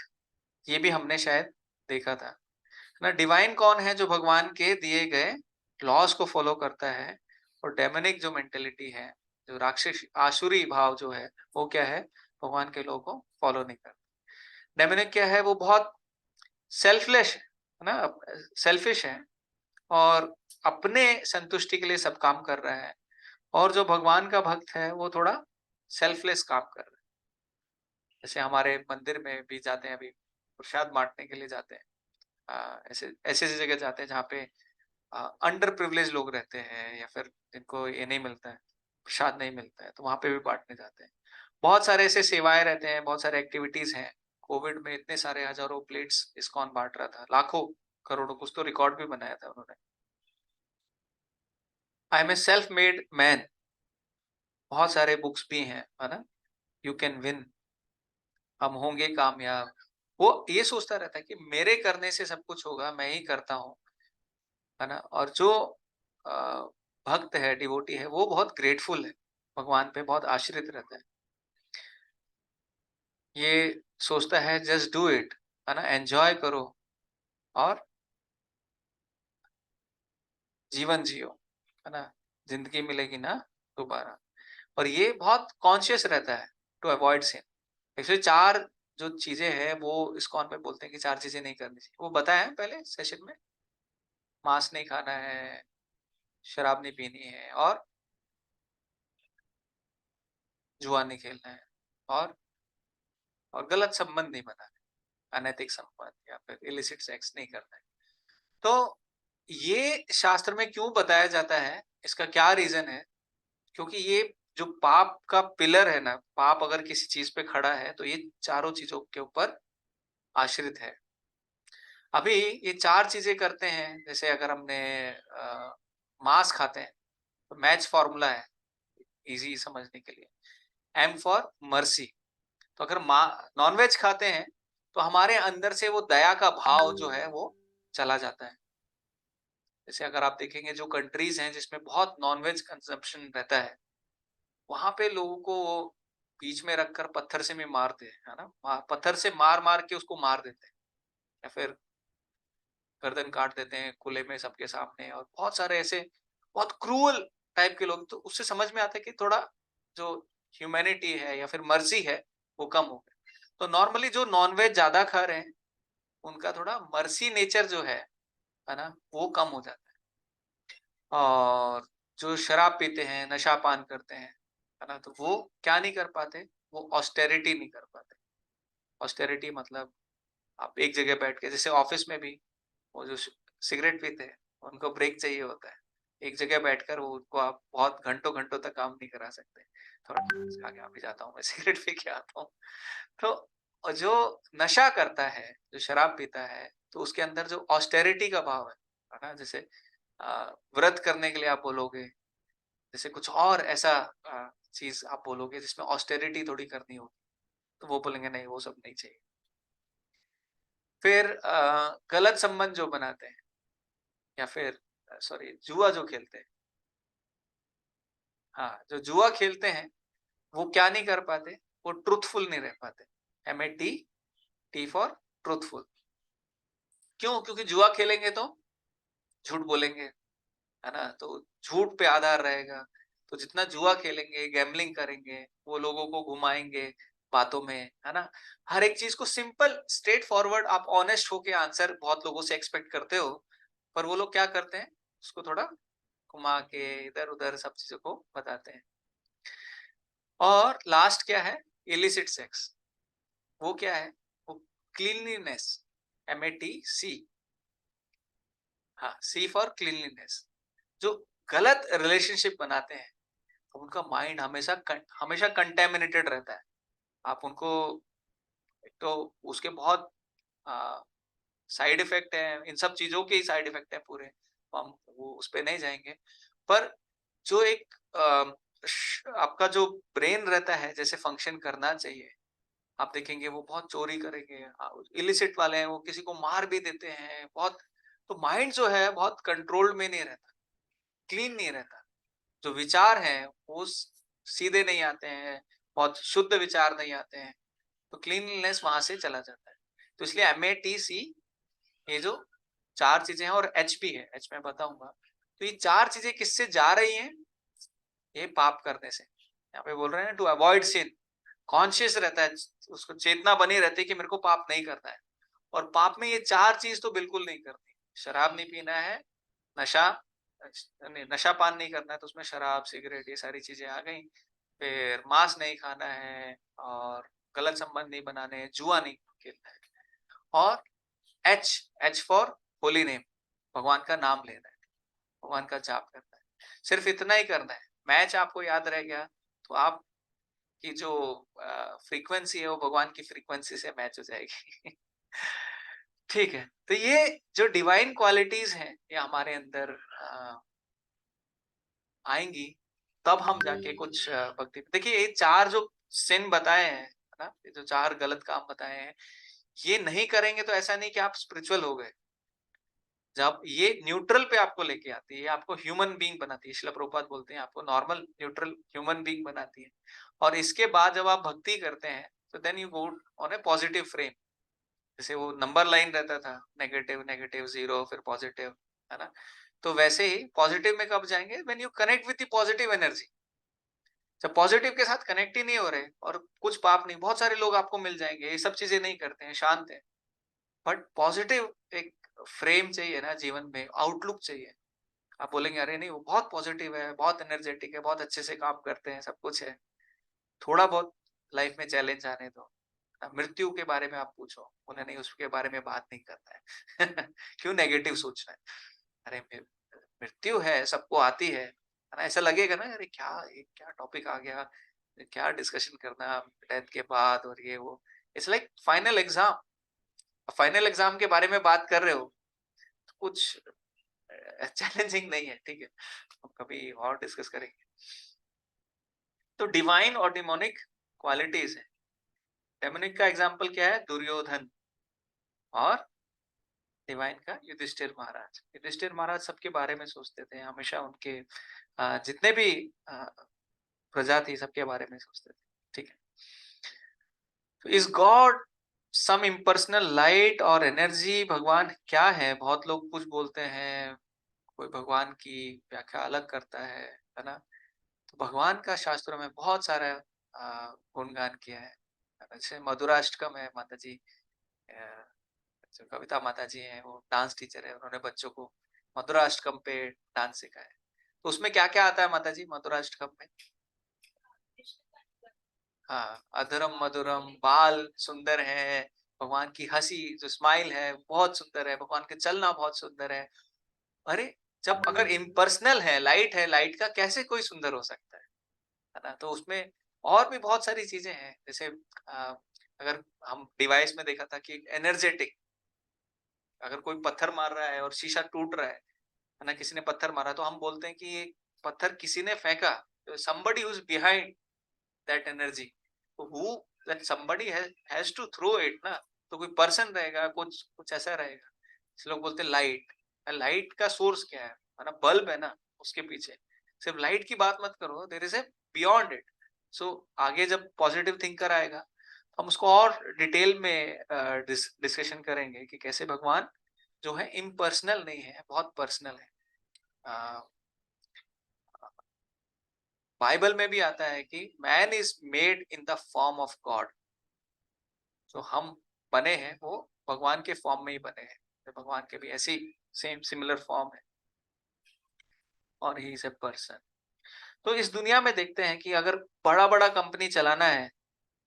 ये भी हमने शायद देखा था ना। डिवाइन कौन है? जो भगवान के दिए गए लॉज को फॉलो करता है। और डेमोनिक जो मेंटेलिटी है, जो राक्षस आसुरी भाव जो है, वो क्या है? भगवान के लोगों को फॉलो नहीं करता। डेमोनिक क्या है? वो बहुत सेल्फलेस है ना, सेल्फिश है और अपने संतुष्टि के लिए सब काम कर रहा है। और जो भगवान का भक्त है वो थोड़ा सेल्फलेस काम कर रहा है। जैसे हमारे मंदिर में भी जाते हैं, अभी प्रसाद बांटने के लिए जाते हैं, ऐसे ऐसे जगह जाते हैं जहाँ पे अंडर प्रिविलेज लोग रहते हैं, या फिर जिनको ये नहीं मिलता है, प्रसाद नहीं मिलता है, तो वहां पे भी बांटने जाते हैं। बहुत सारे ऐसे सेवाएं रहते हैं, बहुत सारे एक्टिविटीज हैं। कोविड में इतने सारे हजारों प्लेट्स इस्कॉन बांट रहा था, लाखों करोड़ों, कुछ तो रिकॉर्ड भी बनाया था उन्होंने। I am a self made man, बहुत सारे बुक्स भी हैं, है ना, यू कैन विन, हम होंगे कामयाब। वो ये सोचता रहता है कि मेरे करने से सब कुछ होगा, मैं ही करता हूँ, है ना। और जो अ, भक्त है, डिवोटी है, वो बहुत ग्रेटफुल है, भगवान पे बहुत आश्रित रहता है। ये सोचता है जस्ट डू इट, है ना, एंजॉय करो और जीवन जियो, है ना, जिंदगी मिलेगी ना दोबारा। और ये बहुत कॉन्शियस रहता है टू अवॉइड सिन। एक्चुअली 4 जो चीजें हैं वो इस्कॉन में बोलते हैं कि 4 चीजें नहीं करनी चाहिए, वो बताया है पहले सेशन में। मांस नहीं खाना है, शराब नहीं पीनी है, जुआ नहीं खेलना है, और गलत संबंध नहीं बनाना है, अनैतिक संबंध या फिर इलिसिट सेक्स नहीं करना है। तो ये शास्त्र में क्यों बताया जाता है, इसका क्या रीजन है? क्योंकि ये जो पाप का पिलर है ना, पाप अगर किसी चीज पे खड़ा है तो ये चारों चीजों के ऊपर आश्रित है। अभी ये 4 चीजें करते हैं, जैसे अगर हमने मांस खाते हैं तो मैच फॉर्मूला है इजी समझने के लिए, एम फॉर मर्सी। तो अगर नॉनवेज खाते हैं तो हमारे अंदर से वो दया का भाव जो है वो चला जाता है। जैसे अगर आप देखेंगे जो कंट्रीज हैं जिसमें बहुत नॉनवेज कंजम्पशन रहता है, वहां पे लोगों को वो बीच में रखकर पत्थर से भी मारते हैं, है ना, पत्थर से मार मार के उसको मार देते हैं, या फिर गर्दन काट देते हैं खुले में सबके सामने। और बहुत सारे ऐसे बहुत क्रूअल टाइप के लोग, तो उससे समझ में आता है कि थोड़ा जो ह्यूमैनिटी है या फिर मर्जी है वो कम हो गई। तो नॉर्मली जो नॉनवेज ज्यादा खा रहे हैं उनका थोड़ा मर्सी नेचर जो है ना, वो कम हो जाता है। और जो शराब पीते हैं, नशा पान करते हैं, है ना, तो वो क्या नहीं कर पाते, वो ऑस्टेरिटी नहीं कर पाते। ऑस्टेरिटी मतलब आप एक जगह बैठ के, जैसे ऑफिस में भी वो जो सिगरेट पीते हैं उनको ब्रेक चाहिए होता है। एक जगह बैठकर वो उनको आप बहुत घंटों घंटों तक काम नहीं करा सकते। थोड़ा आगे अभी जाता हूँ मैं सिगरेट पी के आता हूँ। तो जो नशा करता है, जो शराब पीता है, तो उसके अंदर जो ऑस्टेरिटी का भाव है ना, जैसे व्रत करने के लिए आप बोलोगे, जैसे कुछ और ऐसा चीज आप बोलोगे जिसमें ऑस्टेरिटी थोड़ी करनी होगी, तो वो बोलेंगे नहीं वो सब नहीं चाहिए। फिर गलत संबंध जो बनाते हैं या फिर सॉरी जुआ जो खेलते हैं, हाँ, जो जुआ खेलते हैं वो क्या नहीं कर पाते, वो ट्रूथफुल नहीं रह पाते। MAT, T for truthful. क्यों? क्योंकि जुआ खेलेंगे तो झूठ बोलेंगे, है ना, तो झूठ पे आधार रहेगा। तो जितना जुआ खेलेंगे, गैम्बलिंग करेंगे, वो लोगों को घुमाएंगे बातों में, है ना, हर एक चीज को सिंपल स्ट्रेट फॉरवर्ड आप ऑनेस्ट होके आंसर बहुत लोगों से एक्सपेक्ट करते हो, पर वो लोग क्या करते हैं, उसको थोड़ा घुमा के इधर उधर सब चीजों को बताते हैं। और लास्ट क्या है, इलिसिट सेक्स। वो क्या है, वो क्लीनलीनेस, MATC, हाँ, C फॉर क्लीनलीनेस। जो गलत रिलेशनशिप बनाते हैं, तो उनका माइंड हमेशा कंटेमिनेटेड रहता है। आप उनको, एक तो उसके बहुत साइड इफेक्ट है, इन सब चीजों के ही साइड इफेक्ट है पूरे, तो हम वो उस पे नहीं जाएंगे। पर जो एक आपका जो ब्रेन रहता है जैसे फंक्शन करना चाहिए, आप देखेंगे वो बहुत चोरी करेंगे, इलिसिट वाले हैं वो किसी को मार भी देते हैं बहुत। तो माइंड जो है बहुत कंट्रोल में नहीं रहता, क्लीन नहीं रहता। जो विचार हैं वो सीधे नहीं आते हैं, बहुत शुद्ध विचार नहीं आते हैं, तो क्लीनलीनेस वहां से चला जाता है। तो इसलिए MATC, ये जो चार चीजें हैं, और H भी है, H मैं बताऊंगा। तो ये चार चीजें किससे जा रही हैं, ये पाप करने से। यहाँ पे बोल रहे हैं टू अवॉइड सिन, कॉन्शियस रहता है, उसको चेतना बनी रहती है कि मेरे को पाप नहीं करना है। और पाप में ये चार चीज तो बिल्कुल नहीं करनी, शराब नहीं पीना है, नशा नहीं, नशा पान नहीं करना है, तो उसमें शराब सिगरेट ये सारी चीजें आ गई। फिर मांस नहीं खाना है, और गलत संबंध नहीं बनाने हैं, जुआ नहीं खेलना है। और H, H for holy name, भगवान का नाम लेना है, भगवान का जाप करना है। सिर्फ इतना ही करना है। मैच आपको याद रह गया तो आपकी जो फ्रीक्वेंसी है वो भगवान की फ्रीक्वेंसी से मैच हो जाएगी। ठीक है, तो ये जो डिवाइन क्वालिटीज हैं ये हमारे अंदर आएंगी, तब हम जाके कुछ भक्ति। देखिए ये चार जो सिन बताए हैं, है ना, ये जो चार गलत काम बताए हैं, ये नहीं करेंगे तो ऐसा नहीं कि आप स्पिरिचुअल हो गए। जब ये न्यूट्रल पे आपको लेके आती है, आपको ह्यूमन बीइंग बनाती है, श्रील प्रभुपाद बोलते हैं आपको नॉर्मल न्यूट्रल ह्यूमन बीइंग बनाती है। और इसके बाद जब आप भक्ति करते हैं तो then you go on a positive frame. जैसे वो नंबर लाइन रहता था, नेगेटिव नेगेटिव जीरो फिर पॉजिटिव, है ना, तो वैसे ही पॉजिटिव में कब जाएंगे, when you connect with the positive energy. जब पॉजिटिव के साथ कनेक्ट ही नहीं हो रहे, और कुछ पाप नहीं, बहुत सारे लोग आपको मिल जाएंगे ये सब चीजें नहीं करते हैं, शांत है, बट पॉजिटिव एक फ्रेम चाहिए ना जीवन में, आउटलुक चाहिए। आप बोलेंगे अरे नहीं वो बहुत पॉजिटिव है, बहुत एनर्जेटिक है, बहुत अच्छे से काम करते हैं, सब कुछ है, थोड़ा बहुत लाइफ में चैलेंज आने दो। मृत्यु के बारे में आप पूछो, उन्हें नहीं उसके बारे में बात नहीं करना है। क्यों नेगेटिव सोचना है? अरे मृत्यु है, सबको आती है ना, ऐसा लगेगा ना अरे क्या ये क्या टॉपिक आ गया, क्या डिस्कशन करना डेथ के बाद, और ये वो, it's like final exam. Final exam के बारे में बात कर रहे हो तो कुछ चैलेंजिंग नहीं है, ठीक है, हम कभी और डिस्कस करेंगे। तो डिवाइन और डिमोनिक क्वालिटीज है। डेमोनिक का एग्जाम्पल क्या है, दुर्योधन, और डिवाइन का युधिष्ठिर महाराज। युधिष्ठिर महाराज सबके बारे में सोचते थे, हमेशा उनके जितने भी प्रजा थी सबके बारे में सोचते थे, ठीक है। तो is God some impersonal light और एनर्जी, भगवान क्या है, बहुत लोग कुछ बोलते हैं, कोई भगवान की व्याख्या अलग करता है ना? तो भगवान का शास्त्रों में बहुत सारा गुणगान किया है। जैसे मधुराष्टकम है, माता जी अ, जो कविता माता जी हैं, वो डांस टीचर है, उन्होंने बच्चों को मधुराष्टकम पे डांस सिखाया है। तो उसमें क्या-क्या आता है माता जी मधुराष्टकम में? हाँ, अधरम मधुरम, बाल सुंदर है, भगवान की हँसी जो स्माइल है बहुत सुंदर है, भगवान के चलना बहुत सुंदर है। अरे! जब अगर इम्पर्सनल है, लाइट का कैसे कोई सुंदर हो सकता है ना? तो उसमें और भी बहुत सारी चीज़ें हैं, जैसे अगर हम डिवाइस में देखा था कि एनर्जेटिक, अगर कोई पत्थर मार रहा है और शीशा टूट रहा है ना? किसी ने पत्थर मारा तो हम बोलते हैं कि ये पत्थर किसी ने फेंका, somebody who is behind that energy, तो who that somebody has to throw it ना, तो कोई पर्सन रहेगा, कुछ कुछ ऐसा रहेगा। इसलिए लोग बोलते हैं लाइट, लाइट का सोर्स क्या है ना? बल्ब है ना उसके पीछे। सिर्फ लाइट की बात मत करो, there is a beyond it. So आगे जब पॉजिटिव थिंकर आएगा, हम उसको और डिटेल में डिस्कशन करेंगे कि कैसे भगवान जो है इम्पर्सनल नहीं है, बहुत पर्सनल है। अ, बाइबल में भी आता है कि man is made in the form of God. जो हम बने हैं वो भगवान के फॉर्म में ही बने हैं, तो भगवान के भी ऐसी सेम सिमिलर फॉर्म है और ही इज ए पर्सन। तो इस दुनिया में देखते हैं कि अगर बड़ा बड़ा कंपनी चलाना है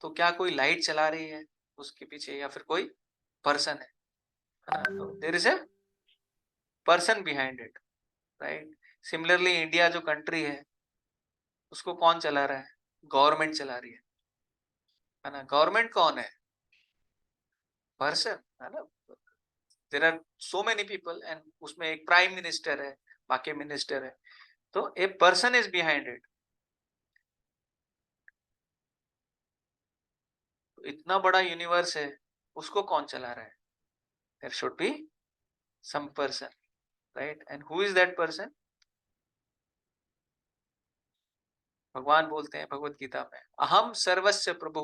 तो क्या कोई लाइट चला रही है उसके पीछे या फिर कोई पर्सन है ना? तो there is a person behind it, right? Similarly India जो कंट्री है उसको कौन चला रहा है? गवर्नमेंट चला रही है ना? गवर्नमेंट कौन है? पर्सन, है ना? There are so many people and उसमें एक प्राइम मिनिस्टर है, बाकी मिनिस्टर है, तो a person is behind it. तो इतना बड़ा यूनिवर्स है, उसको कौन चला रहा है? There should be some person, right? And who is that person? भगवान बोलते हैं भगवत गीता में, अहम सर्वस्य प्रभु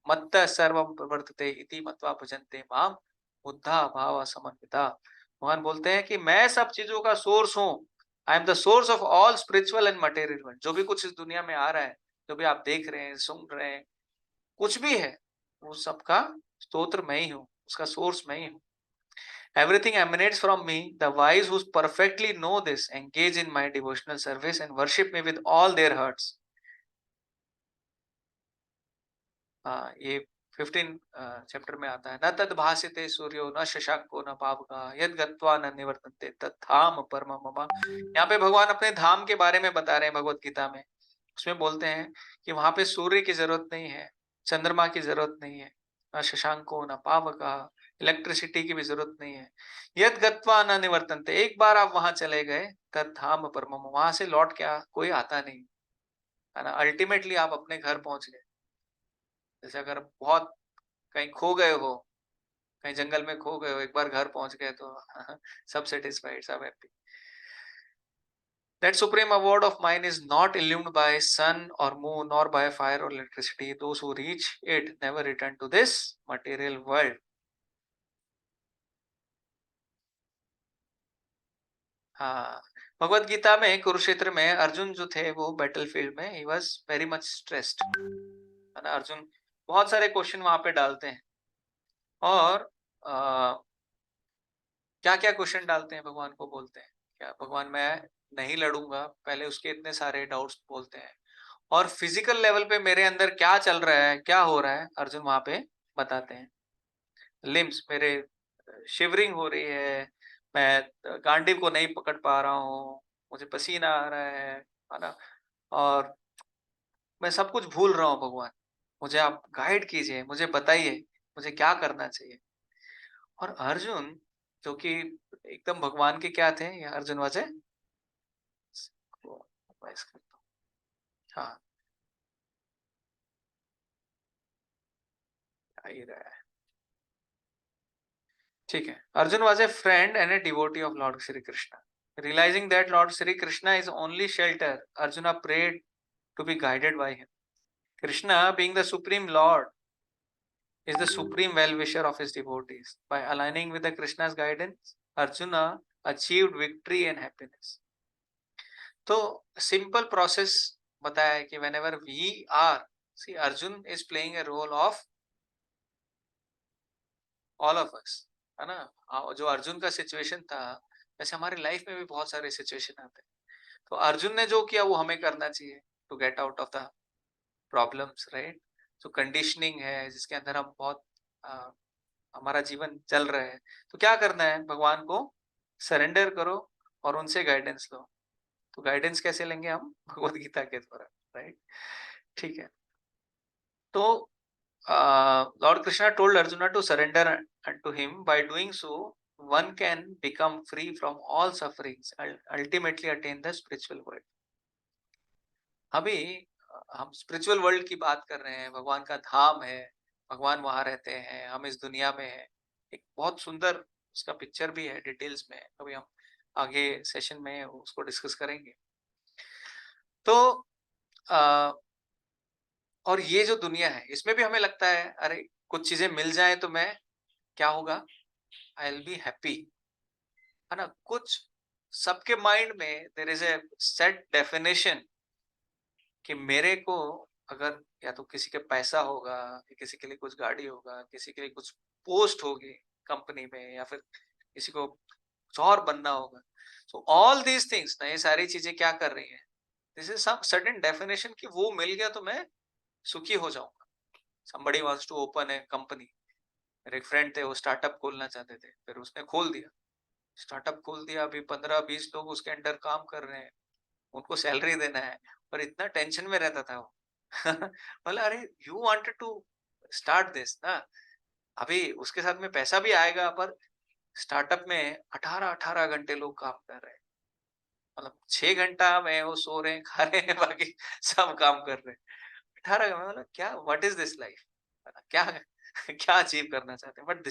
मत्त सर्वम प्रवर्तते इति मत्वा भजन्ते माम बुद्धा भाव समन्विता। भगवान बोलते हैं कि मैं सब चीजों का सोर्स हूँ। I am the source of all spiritual and material world. जो भी कुछ इस दुनिया में आ रहा है, जो भी आप देख रहे हैं, सुन रहे हैं, कुछ भी है, वो सबका स्तोत्र मैं ही हूँ, उसका सोर्स मैं ही हूँ। Everything emanates from me. The wise who perfectly know this engage in my devotional service and worship me with all their hearts. ये 15 चैप्टर में आता है। न तद भासिते सूर्यो न शशांको न पावका यद गत्वा न निवर्तन्ते तत्धाम परमम मम। यहाँ पे भगवान अपने धाम के बारे में बता रहे हैं भगवत गीता में। उसमें बोलते हैं कि वहां पे सूर्य की जरूरत नहीं है, चंद्रमा की जरूरत नहीं है, न शशांको न पावका, इलेक्ट्रिसिटी की भी जरूरत नहीं है। यद गत्वा न निवर्तन्ते, एक बार आप वहां चले गए, तत्धाम परमम, वहां से लौट के कोई आता नहीं, है ना? अल्टीमेटली आप अपने घर पहुंच गए। जैसे अगर बहुत कहीं खो गए हो, कहीं जंगल में खो गए हो, एक बार घर पहुंच गए तो सब सेटिस्फाइड, सब happy. That supreme award of mine is not illumined by sun or moon nor by fire or electricity. Those who reach it never return to this material world. हाँ, भगवत गीता में कुरुक्षेत्र में अर्जुन जो थे वो बैटलफील्ड में he was very much stressed, है ना? अर्जुन बहुत सारे क्वेश्चन वहां पे डालते हैं और क्या क्या क्वेश्चन डालते हैं, भगवान को बोलते हैं क्या भगवान मैं नहीं लड़ूंगा, पहले उसके इतने सारे डाउट्स बोलते हैं। और फिजिकल लेवल पे मेरे अंदर क्या चल रहा है, क्या हो रहा है, अर्जुन वहां पे बताते हैं। लिम्स मेरे शिवरिंग हो रही है, मैं गांडीव को नहीं पकड़ पा रहा हूँ, मुझे पसीना आ रहा है ना? और मैं सब कुछ भूल रहा हूँ भगवान, मुझे आप गाइड कीजिए, मुझे बताइए मुझे क्या करना चाहिए। और अर्जुन जो कि एकदम भगवान के क्या थे, ये अर्जुन वजह हाँ, आ ही रहा है। ठीक है, Arjun was a friend and a devotee of Lord Shri Krishna. Realizing that Lord Shri Krishna is only shelter, Arjuna prayed to be guided by him. Krishna, being the supreme Lord, is the supreme well-wisher of his devotees. By aligning with the Krishna's guidance, Arjuna achieved victory and happiness. तो simple process बताया है कि whenever we are, see Arjun is playing a role of all of us, है ना। जो अर्जुन का situation था, वैसे हमारी लाइफ में भी बहुत सारे सिचुएशन आते हैं। तो अर्जुन ने जो किया वो हमें करना चाहिए to get out of the problems, right. जो कंडीशनिंग है जिसके अंदर हम बहुत अ, हमारा जीवन चल रहा है, तो क्या करना है, भगवान को सरेंडर करो और उनसे गाइडेंस लो। तो गाइडेंस कैसे लेंगे हम? भगवत गीता के द्वारा, राइट। ठीक है। तो Lord Krishna told Arjuna to surrender unto him. By doing so, one can become free from all sufferings and ultimately attain the spiritual world. अभी हम स्पिरिचुअल वर्ल्ड की बात कर रहे हैं, भगवान का धाम है, भगवान वहां रहते हैं, हम इस दुनिया में हैं। एक बहुत सुंदर उसका पिक्चर भी है, डिटेल्स में अभी हम आगे सेशन में उसको डिस्कस करेंगे। तो आ, और ये जो दुनिया है इसमें भी हमें लगता है अरे कुछ चीजें मिल जाए तो मैं क्या होगा, आई विल बी हैप्पी, है ना। कुछ सबके माइंड में there is a set definition कि मेरे को अगर या तो किसी के पैसा होगा, या किसी के लिए कुछ गाड़ी होगा, किसी के लिए कुछ पोस्ट होगी कंपनी में, या फिर किसी को कुछ और बनना होगा। सो ऑल दीज थिंग्स ना, ये सारी चीजें क्या कर रही हैं, this is some certain definition कि वो मिल गया तो मैं सुखी हो जाऊंगा। somebody wants to open a company, मेरे एक फ्रेंड थे वो स्टार्टअप खोलना चाहते थे, फिर उसने खोल दिया, स्टार्टअप खोल दिया, अभी 15-20 लोग उसके अंडर काम कर रहे हैं, उनको सैलरी देना है, और इतना टेंशन में रहता था वो। बोला अरे you wanted to start this ना, अभी उसके साथ में पैसा भी आएगा, पर स्टार्टअप में 18-18 घंटे लोग काम कर रहे हैं, मतलब 6 घंटा में वो सो रहे हैं, खा रहे हैं, बाकी सब काम कर रहे हैं। 18 में बोला क्या, व्हाट इज दिस लाइफ, क्या क्या अचीव करना चाहते हैं, but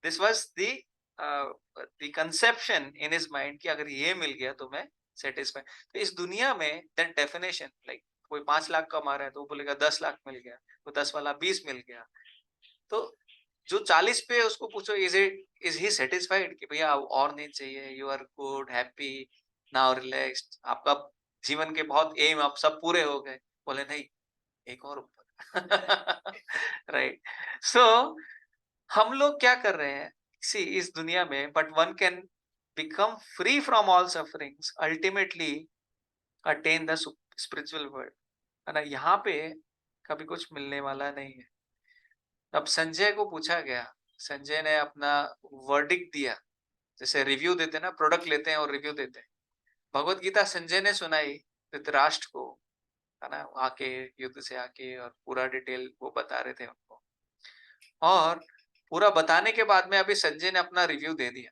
this was the conception in his mind कि अगर ये मिल गया तो मैं सेटिस्फाई। तो इस दुनिया में दैट डेफिनेशन लाइक कोई 5 लाख कमा रहा है तो वो बोलेगा 10 लाख मिल गया, तो 10 वाला 20 मिल गया। तो जो 40 पे उसको पूछो इज ही सेटिस्फाइड कि भैया और नहीं चाहिए, you are good happy now relaxed, आपका जीवन के बहुत एम आप सब पूरे हो गए, बोले नहीं, एक और ऊपर। राइट। सो हम लोग क्या कर रहे हैं, सी इस दुनिया में, but one can become free from all sufferings, ultimately attain the spiritual world, है ना। यहाँ पे कभी कुछ मिलने वाला नहीं है। अब संजय को पूछा गया, संजय ने अपना वर्डिक्ट दिया, जैसे रिव्यू देते ना, प्रोडक्ट लेते हैं और रिव्यू देते हैं। भगवत गीता संजय ने सुनाई धृतराष्ट्र को, है ना, आके युद्ध से आके, और पूरा डिटेल वो बता रहे थे उनको, और पूरा बताने के बाद में अभी संजय ने अपना रिव्यू दे दिया।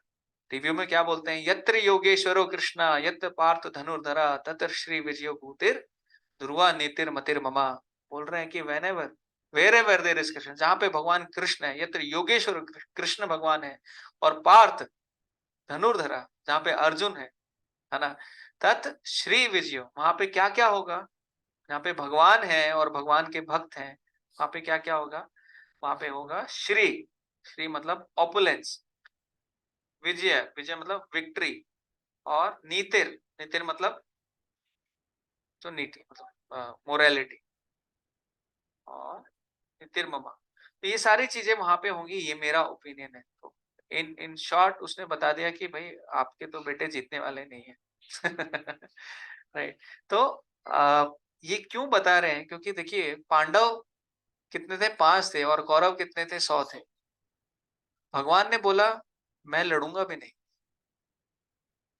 रिव्यू में क्या बोलते हैं, यत्र योगेश्वरो कृष्णा यत्र पार्थ धनुर्धरा तत्र श्री विजयो भूतिर ध्रुवा नीतिर मतिर ममा। बोल रहे हैं कि whenever wherever there is Krishna, जहां पे भगवान कृष्ण है, यत्र योगेश्वर कृष्ण भगवान है, और पार्थ धनुर्धरा जहां पे अर्जुन है ना, तत् श्री विजयो, वहां पे क्या क्या होगा, जहाँ पे भगवान है और भगवान के भक्त हैं, वहां पे क्या क्या होगा, वहां पे होगा श्री, श्री मतलब ऑपुलेंस, विजय, विजय मतलब विक्ट्री, और नीतिर, नीतिर मतलब जो नीति मतलब मोरालिटी, और नीतिर ममा। तो ये सारी चीजें वहां पे होंगी, ये मेरा ओपिनियन है। तो इन इन शॉर्ट उसने बता दिया कि भाई आपके तो बेटे जीतने वाले नहीं है। राइट। तो ये क्यों बता रहे हैं, क्योंकि देखिए पांडव कितने थे, 5 थे, और कौरव कितने थे, 100 थे। भगवान ने बोला मैं लड़ूंगा भी नहीं,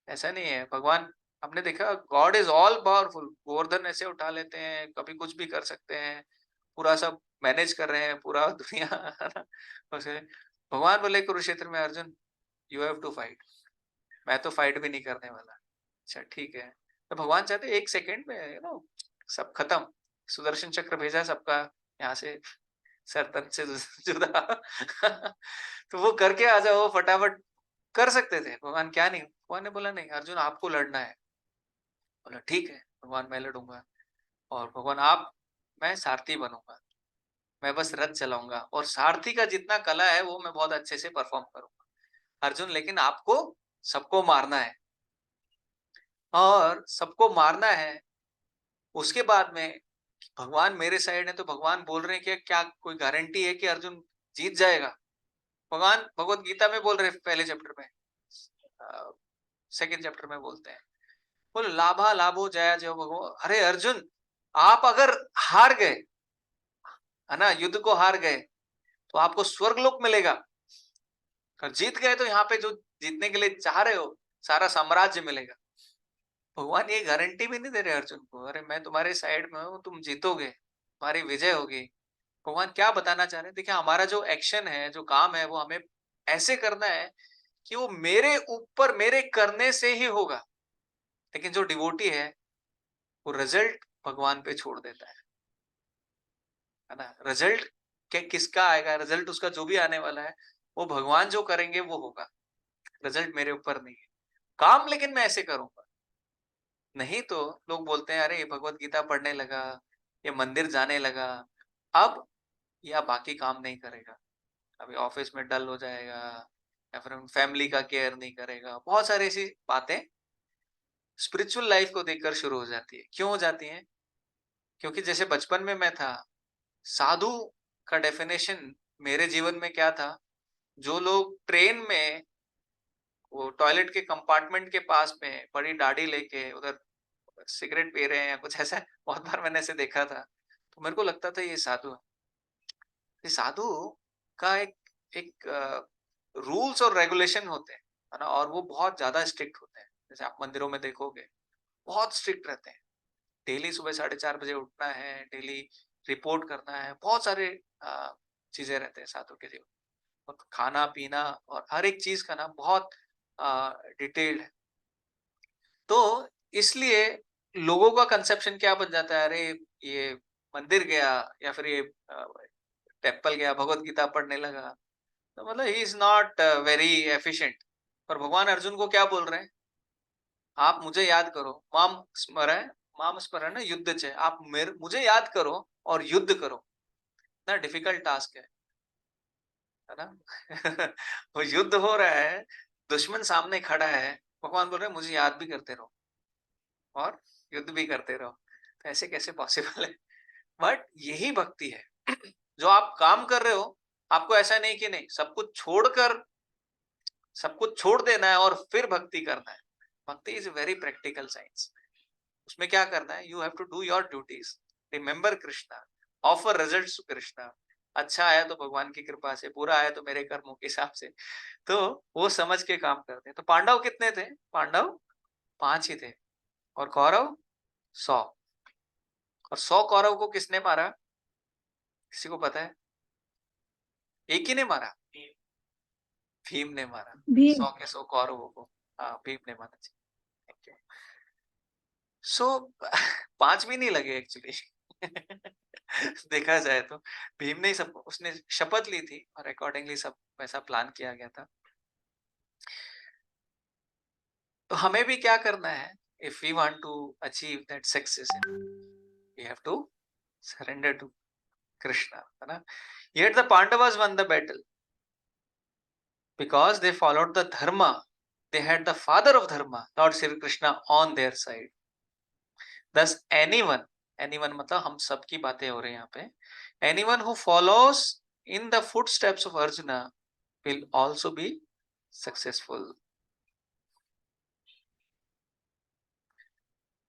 ऐसा नहीं है। भगवान, आपने देखा God is all powerful, Govardhan ऐसे उठा लेते हैं, कभी कुछ भी कर सकते हैं, पूरा सब मैनेज कर रहे हैं पूरा दुनिया, है ना। वैसे भगवान बोले कुरुक्षेत्र में, Arjun you have to fight, मैं तो फाइट भी नहीं करने वाला। अच्छा ठीक है। तो भगवान चाहते 1 सेकेंड में सब खत्म, सुदर्शन चक्र भेजा सबका यहाँ से, सरतन से जुदा। तो वो करके आ जाओ फटाफट, कर सकते थे भगवान, क्या नहीं। भगवान ने बोला नहीं अर्जुन आपको लड़ना है। बोला ठीक है भगवान, मैं लड़ूंगा। और भगवान आप, मैं सारथी बनूंगा, मैं बस रथ चलाऊंगा, और सारथी का जितना कला है वो मैं बहुत अच्छे से परफॉर्म करूंगा। अर्जुन लेकिन आपको सबको मारना है, और सबको मारना है, उसके बाद में भगवान मेरे साइड है, तो भगवान बोल रहे हैं कि क्या कोई गारंटी है कि अर्जुन जीत जाएगा? भगवान भगवत गीता में बोल रहे हैं, पहले चैप्टर में, सेकंड चैप्टर में बोलते हैं, बोले लाभा लाभो जया जय भगो। अरे अर्जुन, आप अगर हार गए, है ना, युद्ध को हार गए, तो आपको स्वर्गलोक मिलेगा, और जीत गए तो यहाँ पे जो जीतने के लिए चाह रहे हो सारा साम्राज्य मिलेगा। भगवान ये गारंटी भी नहीं दे रहे अर्जुन को, अरे मैं तुम्हारे साइड में हूँ, तुम जीतोगे, तुम्हारी विजय होगी। भगवान क्या बताना चाह रहे हैं? देखिए, हमारा जो एक्शन है, जो काम है, वो हमें ऐसे करना है कि वो मेरे ऊपर, मेरे करने से ही होगा। लेकिन जो डिवोटी है, वो रिजल्ट भगवान पे छोड़ देता है ना। रिजल्ट किसका आएगा? रिजल्ट उसका जो भी आने वाला है, वो भगवान जो करेंगे वो होगा, रिजल्ट मेरे ऊपर नहीं है। काम लेकिन मैं ऐसे करूंगा। नहीं तो लोग बोलते हैं, अरे ये भगवत गीता पढ़ने लगा, ये मंदिर जाने लगा, अब या बाकी काम नहीं करेगा, अभी ऑफिस में डल हो जाएगा, या फिर फैमिली का केयर नहीं करेगा। बहुत सारी ऐसी बातें स्पिरिचुअल लाइफ को देखकर शुरू हो जाती है। क्यों हो जाती हैं? क्योंकि जैसे बचपन में मैं था, साधु का डेफिनेशन मेरे जीवन में क्या था, जो लोग ट्रेन में वो टॉयलेट के कंपार्टमेंट के पास में बड़ी दाढ़ी लेके उधर सिगरेट पी रहे हैं या कुछ ऐसा, बहुत बार मैंने ऐसे देखा था, तो मेरे को लगता था ये साधु है। ये साधु का एक एक रूल्स और रेगुलेशन होते हैं, है ना, और वो बहुत ज्यादा स्ट्रिक्ट होते हैं। जैसे आप मंदिरों में देखोगे, बहुत स्ट्रिक्ट रहते हैं। डेली सुबह 4:30 बजे उठना है, डेली रिपोर्ट करना है, बहुत सारे चीजें रहते हैं साधु के जीवन। और खाना पीना और हर एक चीज का ना बहुत डिटेल्ड है। तो इसलिए लोगों का कंसेप्शन क्या बन जाता है, अरे ये मंदिर गया, या फिर ये टेम्पल गया, भगवत गीता पढ़ने लगा, तो मतलब ही इज नॉट वेरी एफिशिएंट। पर भगवान अर्जुन को क्या बोल रहे हैं? आप मुझे याद करो, माम स्मरण युद्ध च, आप मेरे मुझे याद करो और युद्ध करो। ना डिफिकल्ट टास्क है ना। वो युद्ध हो रहा है, दुश्मन सामने खड़ा है, भगवान बोल रहे हैं मुझे याद भी करते रहो और युद्ध भी करते रहो। तो ऐसे कैसे पॉसिबल है? बट यही भक्ति है। जो आप काम कर रहे हो, आपको ऐसा नहीं कि नहीं सब कुछ छोड़कर, सब कुछ छोड़ देना है और फिर भक्ति करना है। भक्ति इज वेरी प्रैक्टिकल साइंस। उसमें क्या करना है? You have to do your duties, remember Krishna, offer results to Krishna. अच्छा आया तो भगवान की कृपा से, बुरा आया तो मेरे कर्मों के हिसाब से। तो वो समझ के काम करते हैं। तो पांडव कितने थे? पांडव 5 ही थे, और कौरव 100। और 100 कौरव को किसने मारा? किसी को पता है? एक ही ने मारा, भीम ने मारा। भी 100 के 100 कौरवों को, हाँ, भीम ने मारा। Thank you. सो 5 भी नहीं लगे एक्चुअली। देखा जाए तो भीम ने ही सब, उसने शपथ ली थी और अकॉर्डिंगली सब वैसा प्लान किया गया था। तो हमें भी क्या करना है? If we want to achieve that success, we have to surrender to Krishna, है ना। Yet the Pandavas won the battle because they followed the dharma. They had the father of dharma, Lord Shri Krishna, on their side. Thus anyone मतलब हम सब की बातें हो रही हैं यहाँ पे, anyone who follows in the footsteps of Arjuna will also be successful.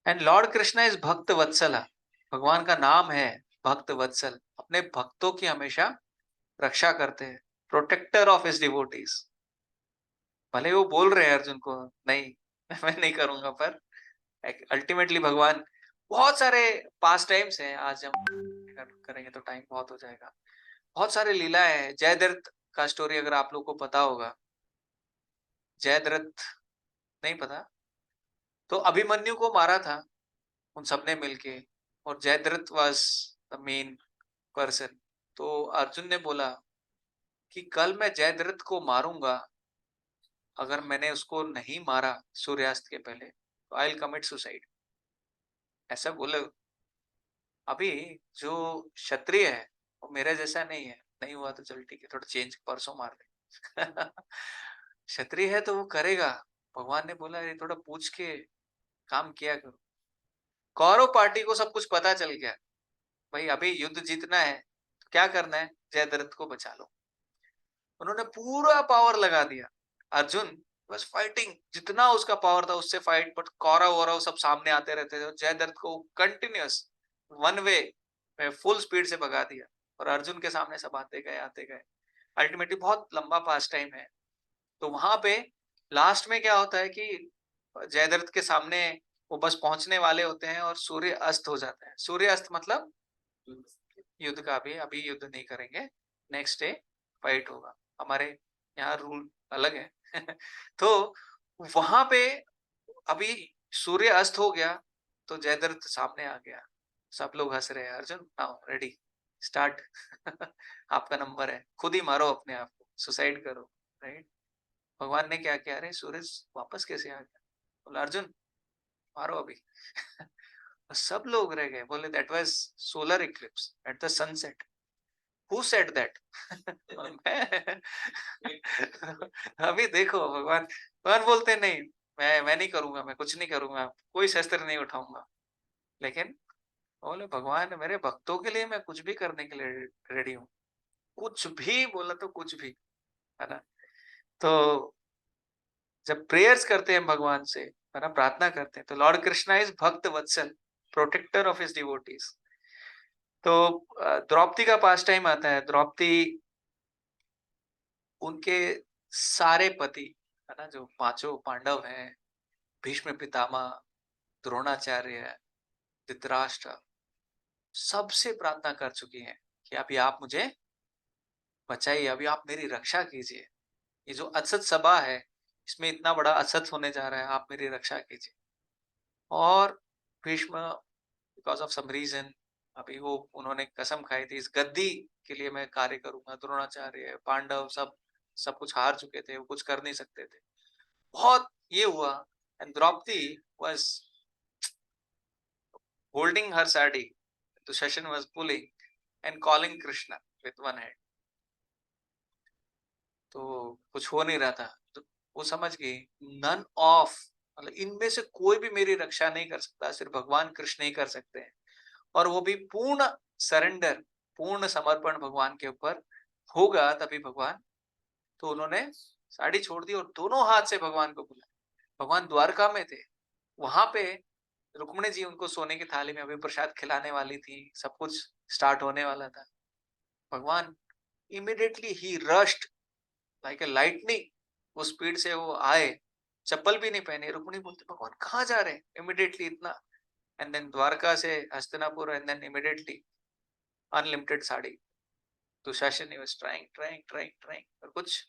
And Lord Krishna is भक्त वत्सला। भगवान का नाम है भक्त वत्सल, अपने भक्तों की हमेशा रक्षा करते हैं, प्रोटेक्टर ऑफ हिज डिवोटीज। भले वो बोल रहे हैं अर्जुन को, नहीं मैं नहीं करूंगा, पर अल्टीमेटली भगवान, बहुत सारे पास टाइम्स हैं, आज हम करेंगे तो टाइम बहुत हो जाएगा। बहुत सारे लीला है। जयद्रथ का स्टोरी अगर आप लोग को पता होगा, जयद्रथ नहीं पता, तो अभिमन्यु को मारा था उन सबने मिलके, और Jayadrath was the main person. तो अर्जुन ने बोला कि कल मैं जयद्रथ को मारूंगा, अगर मैंने उसको नहीं मारा सूर्यास्त के पहले, तो आई विल कमिट सुसाइड, ऐसा बोले। अभी जो क्षत्रिय है वो मेरे जैसा नहीं है, नहीं हुआ तो चल ठीक है, थोड़ा चेंज परसों मार दे। क्षत्रिय है तो वो करेगा, भगवान ने बोला ये थोड़ा पूछ के काम किया करो। कौरव पार्टी को सब कुछ पता चल गया, भाई अभी युद्ध जीतना है, तो क्या करना है, जयद्रथ को बचा लो। उन्होंने पूरा पावर लगा दिया। अर्जुन बस फाइटिंग, जितना उसका पावर था उससे फाइट, बट कौरव वौरव सब सामने आते रहते थे और जयद्रथ को कंटिन्यूअस वन वे में फुल स्पीड से भगा दिया। और अर्जुन के सामने सब आते गए। अल्टीमेटली बहुत लंबा पास टाइम है। तो वहां पे लास्ट में क्या होता है कि जयद्रथ के सामने वो बस पहुंचने वाले होते हैं और सूर्य अस्त हो जाता है। सूर्य अस्त मतलब युद्ध का भी अभी युद्ध नहीं करेंगे, नेक्स्ट डे फाइट होगा। हमारे यहाँ रूल अलग है। तो वहां पे अभी सूर्य अस्त हो गया तो जयद्रथ सामने आ गया। सब लोग हंस रहे हैं, अर्जुन नाउ रेडी स्टार्ट। आपका नंबर है, खुद ही मारो अपने आप को, सुसाइड करो, राइट। भगवान ने क्या किया, अरे सूरज वापस कैसे आ गया, बोला अर्जुन मारो अभी। सब लोग रह गए, बोले that was solar Eclipse at the sunset. Who said that? अभी देखो भगवान, भगवान बोलते नहीं, मैं नहीं करूंगा, मैं कुछ नहीं करूंगा, कोई शस्त्र नहीं उठाऊंगा। लेकिन बोले भगवान मेरे भक्तों के लिए मैं कुछ भी करने के लिए रेडी हूँ, कुछ भी बोला तो कुछ भी, है ना। तो जब प्रेयर्स करते हैं भगवान से, है ना, प्रार्थना करते हैं, तो लॉर्ड कृष्णा इज भक्त वत्सल, प्रोटेक्टर ऑफ हिज डिवोटीज। तो द्रौपदी का पास टाइम आता है। द्रौपदी उनके सारे पति, है ना, जो पांचों पांडव हैं, भीष्म पितामह, द्रोणाचार्य, धृतराष्ट्र, सबसे प्रार्थना कर चुकी हैं कि अभी आप मुझे बचाइए, अभी आप मेरी रक्षा कीजिए। ये जो असत सभा है, इसमें इतना बड़ा असत होने जा रहा है, आप मेरी रक्षा कीजिए। और Bhishma because of some reason, अभी वो उन्होंने कसम खाई थी इस गद्दी के लिए मैं कार्य करूंगा। द्रोणाचार्य, पांडव सब सब कुछ हार चुके थे, वो कुछ कर नहीं सकते थे। बहुत ये हुआ, and Draupadi was holding her sari, Dushasan was pulling and calling Krishna with one hand. तो कुछ हो नहीं रहा था, तो वो समझ गई नन ऑफ, मतलब इनमें से कोई भी मेरी रक्षा नहीं कर सकता, सिर्फ भगवान कृष्ण ही कर सकते हैं। और वो भी पूर्ण सरेंडर, पूर्ण समर्पण भगवान के ऊपर होगा तभी भगवान। तो उन्होंने साड़ी छोड़ दी और दोनों हाथ से भगवान को बुलाया। भगवान द्वारका में थे, वहां पे रुक्मिणी जी उनको सोने की थाली में अभी प्रसाद खिलाने वाली थी, सब कुछ स्टार्ट होने वाला था। भगवान immediately he rushed like a lightning, वो स्पीड से वो आए, चप्पल भी नहीं पहने। रुक्मिणी बोलते भगवान कहाँ जा रहे हैं इमिडिएटली इतना, एंड देन द्वारका से Hastinapur, and then immediately unlimited sari. Dushasan ही was trying trying trying trying, और कुछ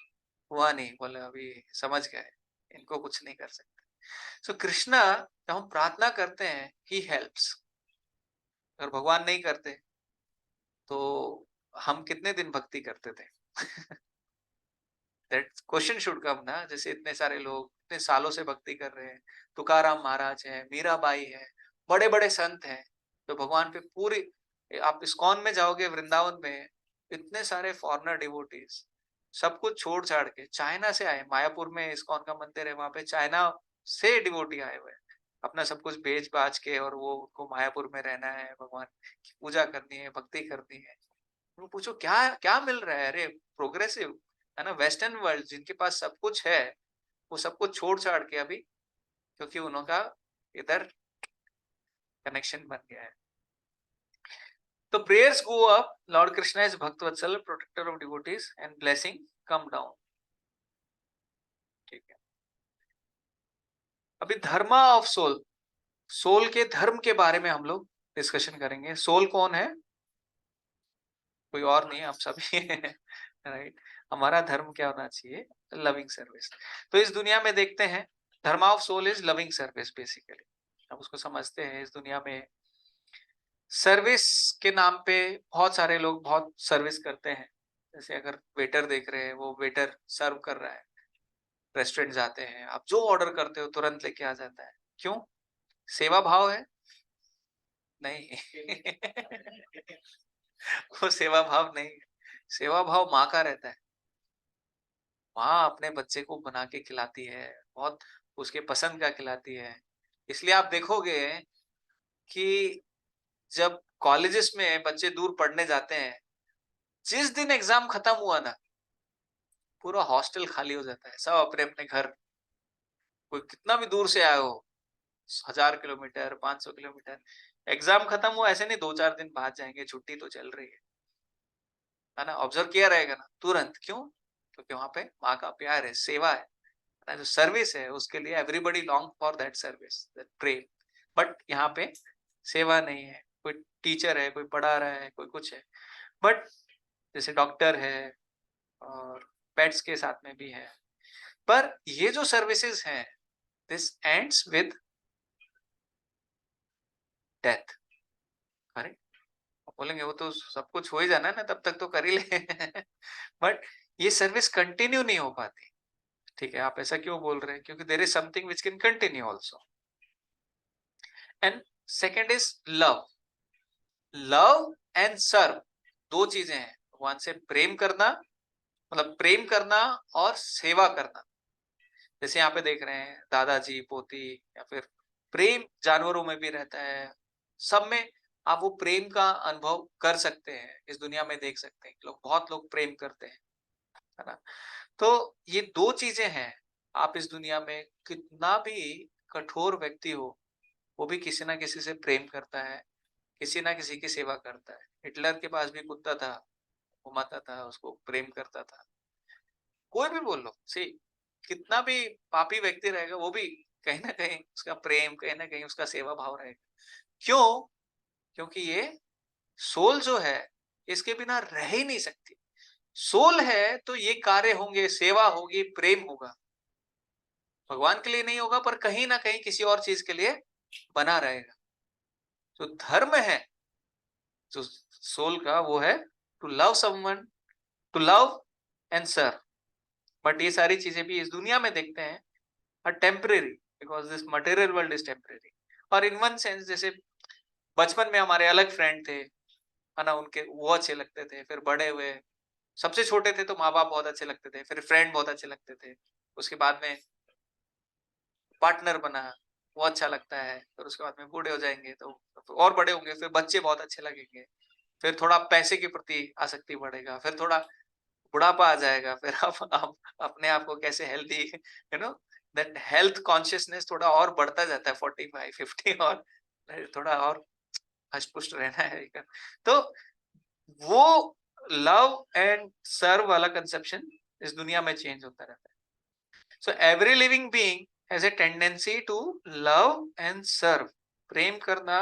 हुआ नहीं। बोले अभी समझ गए इनको कुछ नहीं कर सकते। सो कृष्णा जब हम प्रार्थना करते हैं ही हेल्प्स, अगर भगवान नहीं करते तो हम कितने दिन भक्ति करते थे? दैट क्वेश्चन शुड कम ना। जैसे इतने सारे लोग इतने सालों से भक्ति कर रहे हैं, तुकाराम महाराज है, मीराबाई है, बड़े बड़े संत हैं तो भगवान पे पूरी, आप इस्कॉन में जाओगे वृंदावन में, इतने सारे फॉरेनर डिवोटीज सब कुछ छोड़ छाड़ के चाइना से आए। मायापुर में इस्कॉन का मंदिर है, वहां पे चाइना से डिवोटी आए हुए हैं, अपना सब कुछ बेच बाच के, और वो उनको मायापुर में रहना है, भगवान की पूजा करनी है, भक्ति करनी है। वो पूछो क्या क्या मिल रहा है, अरे प्रोग्रेसिव, है ना, वेस्टर्न वर्ल्ड जिनके पास सब कुछ है, वो सब कुछ छोड़ छाड़ के अभी, क्योंकि उनका इधर कनेक्शन बन गया है। तो prayers go up, lord Krishna is भक्त वत्सल, protector of devotees, and blessing come down. ठीक है, अभी धर्मा ऑफ सोल, सोल के धर्म के बारे में हम लोग डिस्कशन करेंगे। सोल कौन है? कोई और नहीं, हम सभी हैं, राइट। हमारा धर्म क्या होना चाहिए? Loving service. तो इस दुनिया में देखते हैं, dharma of soul is loving service basically. हम उसको समझते हैं इस दुनिया में सर्विस के नाम पे बहुत सारे लोग बहुत सर्विस करते हैं। जैसे अगर वेटर देख रहे हैं, वो वेटर सर्व कर रहा है, रेस्टोरेंट जाते हैं, आप जो ऑर्डर करते हो तुरंत लेके आ जाता है, क्यों? सेवा भाव है? नहीं। वो सेवा भाव नहीं है, सेवा भाव माँ का रहता है। माँ अपने बच्चे को बना के खिलाती है, बहुत उसके पसंद का खिलाती है। इसलिए आप देखोगे कि जब कॉलेजेस में बच्चे दूर पढ़ने जाते हैं, जिस दिन एग्जाम खत्म हुआ ना, पूरा हॉस्टल खाली हो जाता है, सब अपने अपने घर, कोई कितना भी दूर से आया हो, 1000 किलोमीटर 500 किलोमीटर, एग्जाम खत्म हुआ ऐसे नहीं 2-4 दिन बाद जाएंगे, छुट्टी तो चल रही है ना, ऑब्जर्व किया रहेगा ना तुरंत। क्यों? क्योंकि वहां पे माँ का प्यार है, सेवा है ना, जो सर्विस है उसके लिए everybody long for that service, that pray. But यहाँ पे सेवा नहीं है, कोई टीचर है, कोई पढ़ा रहा है, कोई कुछ है। बट जैसे डॉक्टर है और पेट्स के साथ में भी है, पर ये जो सर्विसेज हैं, दिस एंड्स विद डेथ। अरे बोलेंगे वो तो सब कुछ हो ही जाना है ना, तब तक तो कर ही ले। बट ये सर्विस कंटिन्यू नहीं हो पाती। ठीक है, आप ऐसा क्यों बोल रहे हैं? क्योंकि there is something which can continue also. And second is love. Love and serve, दो चीजें हैं। भगवान से प्रेम करना, मतलब प्रेम करना और सेवा करना। जैसे यहाँ पे देख रहे हैं दादाजी पोती, या फिर प्रेम जानवरों में भी रहता है, सब में आप वो प्रेम का अनुभव कर सकते हैं। इस दुनिया में देख सकते हैं लोग, बहुत लोग प्रेम करते हैं, है ना। तो ये दो चीजें हैं। आप इस दुनिया में कितना भी कठोर व्यक्ति हो, वो भी किसी ना किसी से प्रेम करता है, किसी ना किसी की सेवा करता है। हिटलर के पास भी कुत्ता था, घुमाता था, उसको प्रेम करता था। कोई भी बोल लो, सी कितना भी पापी व्यक्ति रहेगा, वो भी कहीं ना कहीं उसका प्रेम, कहीं ना कहीं उसका सेवा भाव रहेगा। क्यों? क्योंकि ये सोल जो है, इसके बिना रह ही नहीं सकती। सोल है तो ये कार्य होंगे, सेवा होगी, प्रेम होगा। भगवान के लिए नहीं होगा, पर कहीं ना कहीं किसी और चीज के लिए बना रहेगा। जो धर्म है, जो सोल का, वो है to love someone, to love and serve. But ये सारी चीजें भी इस दुनिया में देखते हैं are temporary, because this material world is temporary। और इन वन सेंस, जैसे बचपन में हमारे अलग फ्रेंड थे, है ना, उनके वो अच्छे लगते थे, फिर बड़े हुए, सबसे छोटे थे तो माँ बाप बहुत अच्छे लगते थे, फिर फ्रेंड बहुत अच्छे लगते थे, उसके बाद में पार्टनर बना, वो अच्छा लगता है, फिर उसके बाद में बूढ़े हो जाएंगे तो और बड़े होंगे, फिर बच्चे बहुत अच्छे लगेंगे, फिर थोड़ा पैसे के प्रति आसक्ति बढ़ेगा, फिर थोड़ा बुढ़ापा आ जाएगा, फिर आप अपने आप को कैसे हेल्दी, दैट हेल्थ कॉन्शियसनेस थोड़ा और बढ़ता जाता है, 45-50, और थोड़ा और हष्ट-पुष्ट रहना है। तो वो लव एंड सर्व वाला कंसेप्शन इस दुनिया में चेंज होता रहता है। So every living being has a tendency to love and serve. प्रेम करना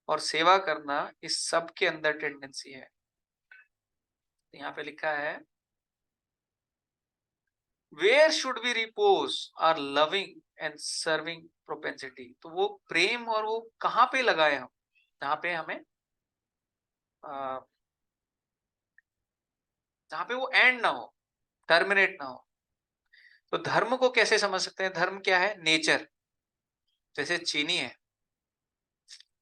और सेवा करना इस सब के अंदर टेंडेंसी है। यहाँ पे लिखा है, where should we repose are loving and serving propensity. तो वो प्रेम और वो कहाँ पे लगाए हम, जहाँ पे हमें जहाँ पे वो एंड ना हो, टर्मिनेट ना हो। तो धर्म को कैसे समझ सकते हैं? धर्म क्या है? नेचर। जैसे चीनी है,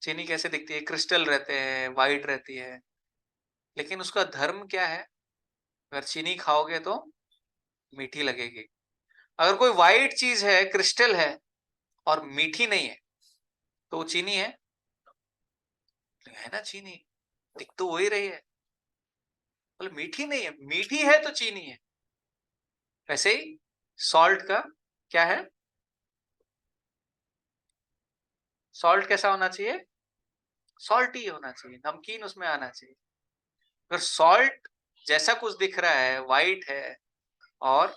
चीनी कैसे दिखती है? क्रिस्टल रहते हैं, वाइट रहती है, लेकिन उसका धर्म क्या है? अगर चीनी खाओगे तो मीठी लगेगी। अगर कोई वाइट चीज है, क्रिस्टल है, और मीठी नहीं है, तो वो चीनी है ना, चीनी दिख तो वही रही है, बोले मीठी नहीं है। मीठी है तो चीनी है। वैसे ही सॉल्ट का क्या है? सॉल्ट कैसा होना चाहिए? सॉल्टी होना चाहिए, नमकीन उसमें आना चाहिए। अगर सॉल्ट जैसा कुछ दिख रहा है, वाइट है और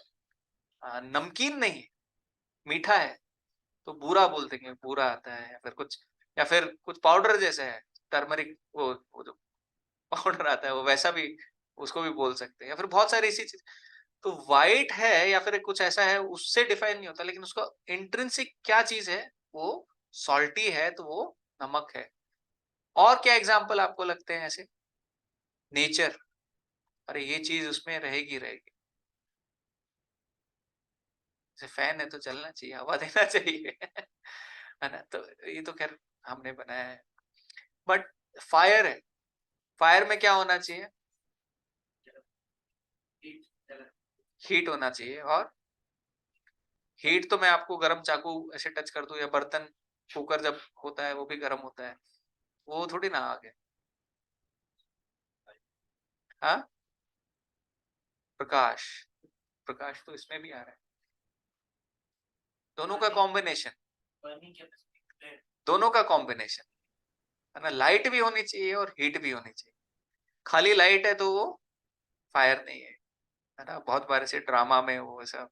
नमकीन नहीं है, मीठा है, तो बुरा बोल देंगे, बुरा आता है। या फिर कुछ पाउडर जैसा है, टर्मरिक, वो जो पाउडर आता है, वो वैसा भी, उसको भी बोल सकते हैं। या फिर बहुत सारी ऐसी चीज। तो वाइट है या फिर कुछ ऐसा है, उससे डिफाइन नहीं होता, लेकिन उसका इंट्रिंसिक क्या चीज है, वो सॉल्टी है तो वो नमक है। और क्या एग्जाम्पल आपको लगते हैं ऐसे? नेचर, अरे ये चीज उसमें रहेगी रहेगी। जैसे फैन है तो चलना चाहिए, हवा देना चाहिए। है ना। तो ये तो खैर हमने बनाया है। बट फायर है, फायर में क्या होना चाहिए? हीट होना चाहिए। और हीट तो मैं आपको गरम चाकू ऐसे टच कर दूं, या बर्तन कुकर जब होता है वो भी गर्म होता है, वो थोड़ी ना आग है। हाँ, प्रकाश, प्रकाश तो इसमें भी आ रहा है। दोनों का कॉम्बिनेशन, दोनों का कॉम्बिनेशन है ना। लाइट भी होनी चाहिए और हीट भी होनी चाहिए। खाली लाइट है तो वो फायर नहीं है ना। बहुत बार ऐसे ड्रामा में वो ऐसा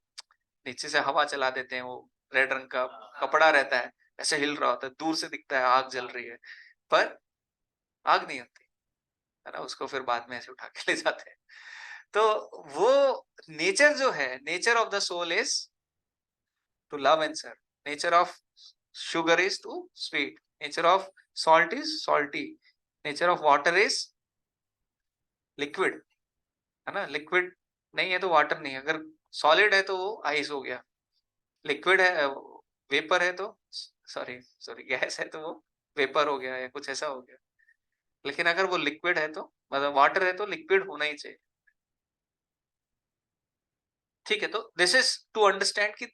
नीचे से हवा चला देते हैं, वो रेड रंग का कपड़ा रहता है, ऐसे हिल रहा होता है, दूर से दिखता है आग जल रही है, पर आग नहीं होती है ना। उसको फिर बाद में ऐसे उठा के ले जाते हैं। तो वो नेचर जो है, nature of the soul is to love and serve. Nature of sugar is to sweet, nature of salt is salty, nature of water is liquid, है ना। लिक्विड नहीं है तो वाटर नहीं है, अगर सॉलिड है तो वो आइस हो गया, लिक्विड है वेपर है तो, सॉरी सॉरी गैस है तो वो वेपर हो गया या कुछ ऐसा हो गया। लेकिन अगर वो लिक्विड है तो, मतलब वाटर है तो लिक्विड होना ही चाहिए। ठीक है, तो दिस इज टू अंडरस्टैंड कि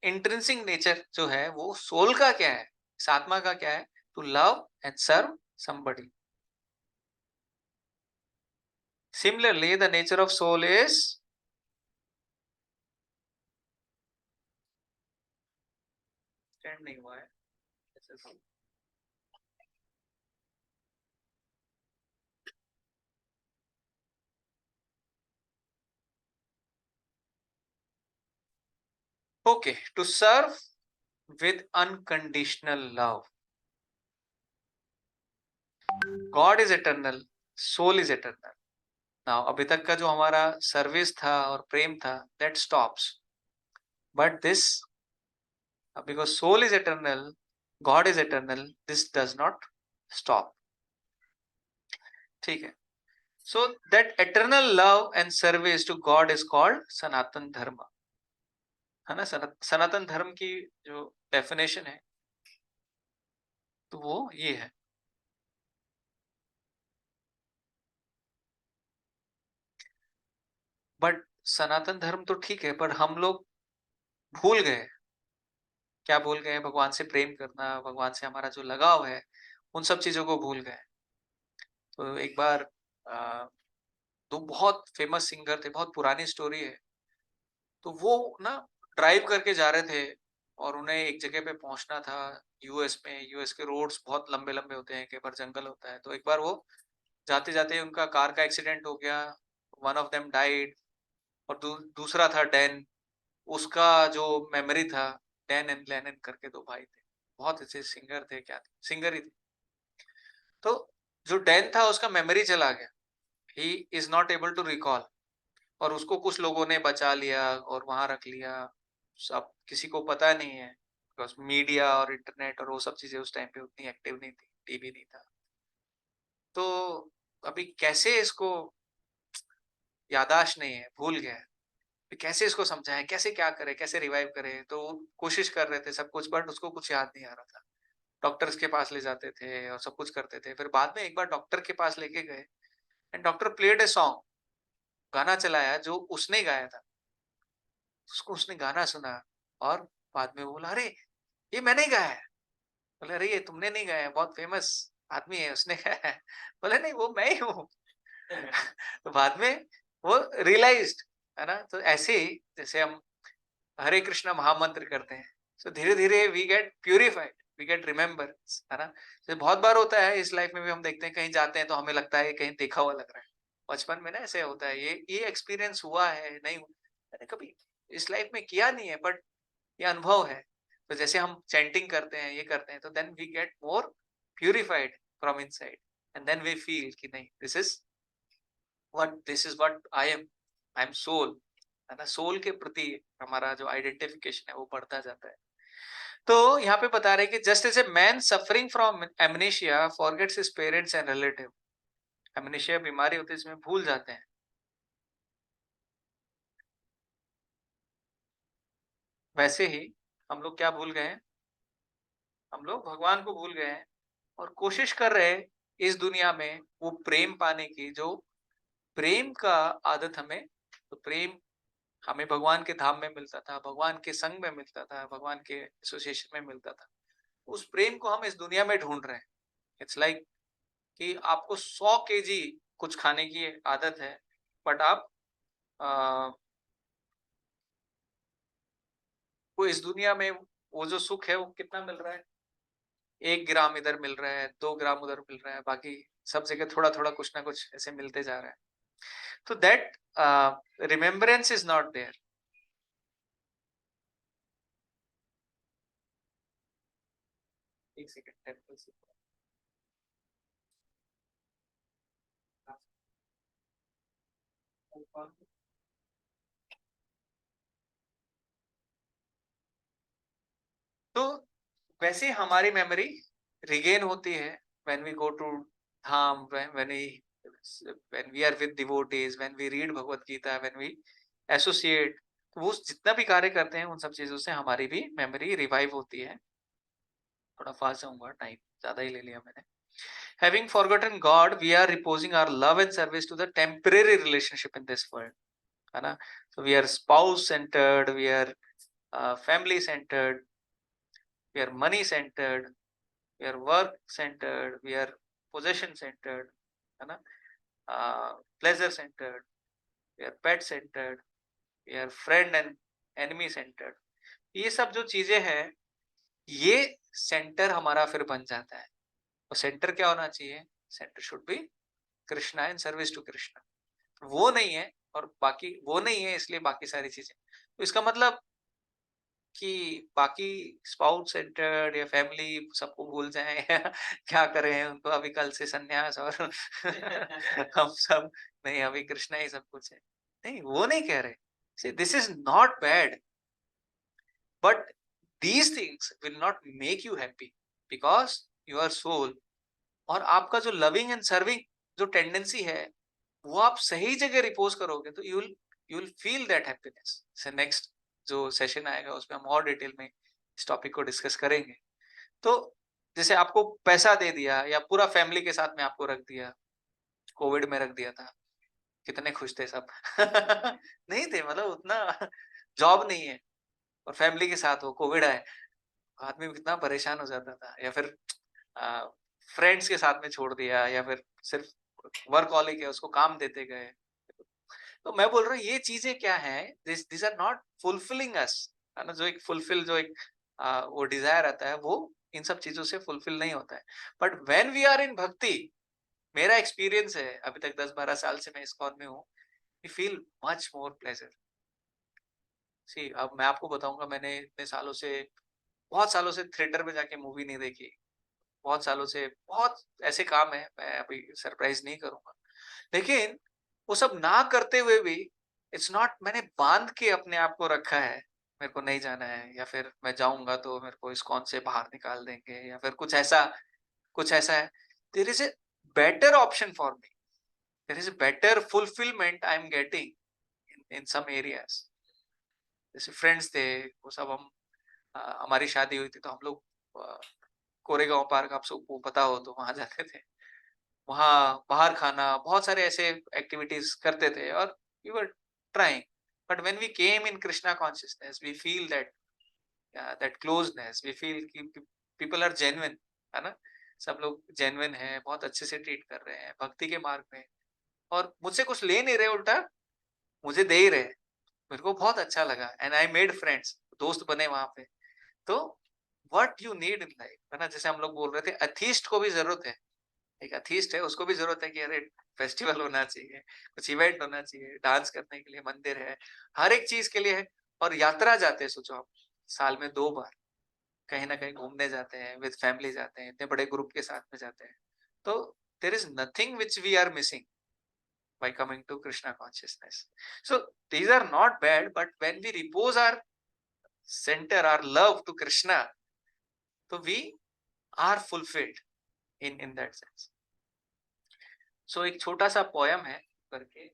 इंट्रिंसिक नेचर जो है वो सोल का क्या है, इस आत्मा का क्या है, to love and serve somebody. Similarly, the nature of soul is stand नहीं हुआ है। Okay, to serve with unconditional love. God is eternal, soul is eternal. Now, अभी तक का जो हमारा सर्विस था और प्रेम था, that stops. But this, because soul is eternal, God is eternal, this does not stop. ठीक है। So that eternal love and service to God is called सनातन धर्म, है ना। सनातन धर्म की जो डेफिनेशन है तो वो ये है। बट सनातन धर्म तो ठीक है, पर हम लोग भूल गए। क्या भूल गए? भगवान से प्रेम करना, भगवान से हमारा जो लगाव है, उन सब चीजों को भूल गए। तो एक बार दो बहुत फेमस सिंगर थे, बहुत पुरानी स्टोरी है। तो वो ना ड्राइव करके जा रहे थे और उन्हें एक जगह पे पहुंचना था। यूएस में, यूएस के रोड्स बहुत लंबे लंबे होते हैं, कई बार जंगल होता है। तो एक बार वो जाते जाते उनका कार का एक्सीडेंट हो गया, वन ऑफ देम डाइड। और दूसरा था डैन, उसका जो मेमोरी था, डैन एंड लेनन करके दो भाई थे, बहुत अच्छे सिंगर थे, क्या थे, सिंगर ही थे। तो जो डैन था उसका मेमोरी चला गया, he is not able to recall. और उसको कुछ लोगों ने बचा लिया और वहां रख लिया। सब किसी को पता नहीं है, बिकॉज मीडिया और इंटरनेट और वो सब चीजें उस टाइम पे उतनी एक्टिव नहीं थी, टीवी नहीं था। तो अभी कैसे इसको, यादाश्त नहीं है, भूल गया है, फिर कैसे इसको समझाएं, कैसे क्या करें, कैसे रिवाइव करें। तो वो कोशिश कर रहे थे सब कुछ, बट उसको कुछ याद नहीं आ रहा था। डॉक्टर्स के पास ले जाते थे और सब कुछ करते थे। फिर बाद में एक बार डॉक्टर के पास लेके गए and doctor played a song, गाना चलाया जो उसने गाया था। उसको उसने गाना सुना और बाद में वो बोला, अरे ये मैंने ही गाया है। बोले, अरे ये तुमने नहीं गाया है, बहुत फेमस आदमी है उसने गाया है। बोले, नहीं वो मैं ही हूँ। तो बाद में वो रियलाइज्ड, है ना। तो ऐसे ही जैसे हम हरे कृष्णा महामंत्र करते हैं, तो धीरे धीरे we get purified, we get remember, है ना। तो बहुत बार होता है इस लाइफ में भी, हम देखते हैं कहीं जाते हैं तो हमें लगता है कहीं देखा हुआ लग रहा है। बचपन में ना ऐसे होता है, ये एक्सपीरियंस हुआ है, नहीं मैंने कभी इस लाइफ में किया नहीं है, बट ये अनुभव है। तो जैसे हम चैंटिंग करते हैं, ये करते हैं, तो then we get more purified from inside, and then we feel कि नहीं, this is what I am soul, है ना। सोल के प्रति हमारा जो आइडेंटिफिकेशन है वो बढ़ता जाता है। तो यहाँ पे बता रहे कि just as a man suffering from amnesia forgets his parents and relative. Amnesia बीमारी होती है जिसमें भूल जाते हैं, वैसे ही हम लोग क्या भूल गए हैं, हम लोग भगवान को भूल गए हैं। और कोशिश कर रहे हैं इस दुनिया में वो प्रेम पाने की, जो प्रेम का आदत हमें, तो प्रेम हमें भगवान के धाम में मिलता था, भगवान के संग में मिलता था, भगवान के एसोसिएशन में मिलता था। उस प्रेम को हम इस दुनिया में ढूंढ रहे हैं। इट्स लाइक कि आपको 100 केजी कुछ खाने की आदत है, बट आप वो इस दुनिया में वो जो सुख है वो कितना मिल रहा है? 1 ग्राम इधर मिल रहा है, 2 ग्राम उधर मिल रहा है, बाकी सब जगह थोड़ा थोड़ा कुछ ना कुछ ऐसे मिलते जा रहा है। तो that remembrance is not there. एक सेकंड। तो वैसे हमारी मेमोरी रिगेन होती है when we go to dham, when we are with devotees, when we read Bhagavad Gita, when we associate. वो जितना भी कार्य करते हैं उन सब चीजों से हमारी भी मेमोरी रिवाइव होती है। थोड़ा फास्ट जाऊंगा, टाइम ज्यादा ही ले लिया मैंने। Having forgotten God, we are reposing our love and service to the temporary relationship in this world, है ना? So we are spouse centered, we are family centered, we are money centered, we are work centered, we are possession centered, है ना? Pleasure centered, we are pet centered, we are friend and enemy centered. ये सब जो चीजें हैं, ये centre हमारा फिर बन जाता है। और सेंटर क्या होना चाहिए? Centre should be Krishna and service to Krishna. वो नहीं है, और बाकी वो नहीं है, इसलिए बाकी सारी चीजें। तो इसका मतलब कि बाकी स्पाउस सेंटर्ड या फैमिली सबको भूल जाएं या क्या करें, उनको अभी कल से सन्यास और हम सब नहीं, अभी कृष्णा ही सब कुछ है। नहीं, वो नहीं कह रहे। See, this is not bad, but these things will not make you happy, because your soul और आपका जो लविंग एंड सर्विंग जो टेंडेंसी है, वो आप सही जगह रिपोज करोगे तो you will feel that happiness. से नेक्स्ट जो सेशन आएगा उसमें हम और डिटेल में इस टॉपिक को डिस्कस करेंगे। तो जैसे आपको पैसा दे दिया या पूरा फैमिली के साथ में आपको रख दिया, कोविड में रख दिया था, कितने खुश थे सब। नहीं थे, मतलब उतना जॉब नहीं है और फैमिली के साथ हो, कोविड आए, आदमी कितना परेशान हो जाता था। या फिर फ्रेंड्स के साथ में छोड़ दिया, या फिर सिर्फ वर्कहॉलिक है उसको काम देते गए। तो मैं बोल रहा हूँ ये चीजें क्या है, दिस आर नॉट फुलफिलिंग अस, है ना? जो एक फुलफिल, जो एक वो डिजायर आता है, वो इन सब चीजों से फुलफिल नहीं होता है। But when we are in bhakti, मेरा एक्सपीरियंस है, अभी तक 10-12 साल से मैं इस्कॉन में हूँ, we feel much more pleasure. See, अब मैं आपको बताऊंगा, मैंने इतने सालों से, बहुत सालों से थिएटर में जाके मूवी नहीं देखी, बहुत सालों से, बहुत ऐसे काम है, मैं अभी सरप्राइज नहीं करूंगा। लेकिन वो सब ना करते हुए भी, इट्स नॉट मैंने बांध के अपने आप को रखा है, मेरे को नहीं जाना है, या फिर मैं जाऊंगा तो मेरे को इस्कॉन से बाहर निकाल देंगे, या फिर कुछ ऐसा है। There is a better option for me, there is a better fulfilment I am getting in some areas. जैसे फ्रेंड्स थे, वो सब हम हमारी शादी हुई थी तो हम लोग कोरेगांव पार्क, आप सबको पता हो तो वहां जाते थे, वहाँ बाहर खाना, बहुत सारे ऐसे एक्टिविटीज करते थे, और we were trying. But when we came in Krishna consciousness, we feel that closeness, we feel कि पीपल आर जेन्युइन, है ना? सब लोग जेन्युइन है, बहुत अच्छे से ट्रीट कर रहे हैं भक्ति के मार्ग में, और मुझसे कुछ ले नहीं रहे, उल्टा मुझे दे ही रहे। मेरे को बहुत अच्छा लगा, एंड आई मेड फ्रेंड्स, दोस्त बने वहां पे। तो what you need in life, है ना? जैसे हम लोग बोल रहे थे, अथीस्ट को भी जरूरत है, एक अथीस्ट है उसको भी जरूरत है कि अरे फेस्टिवल होना चाहिए, कुछ इवेंट होना चाहिए, डांस करने के लिए मंदिर है, हर एक चीज के लिए है। और यात्रा जाते हैं, सोचो आप, साल में 2 बार कहीं ना कहीं घूमने जाते हैं, विद फैमिली जाते हैं, इतने बड़े ग्रुप के साथ में जाते हैं। तो there is nothing which we are missing by coming to Krishna consciousness. So these are not bad, but when we repose our center, our love to Krishna, so we are fulfilled in that sense. So एक छोटा सा poem है करके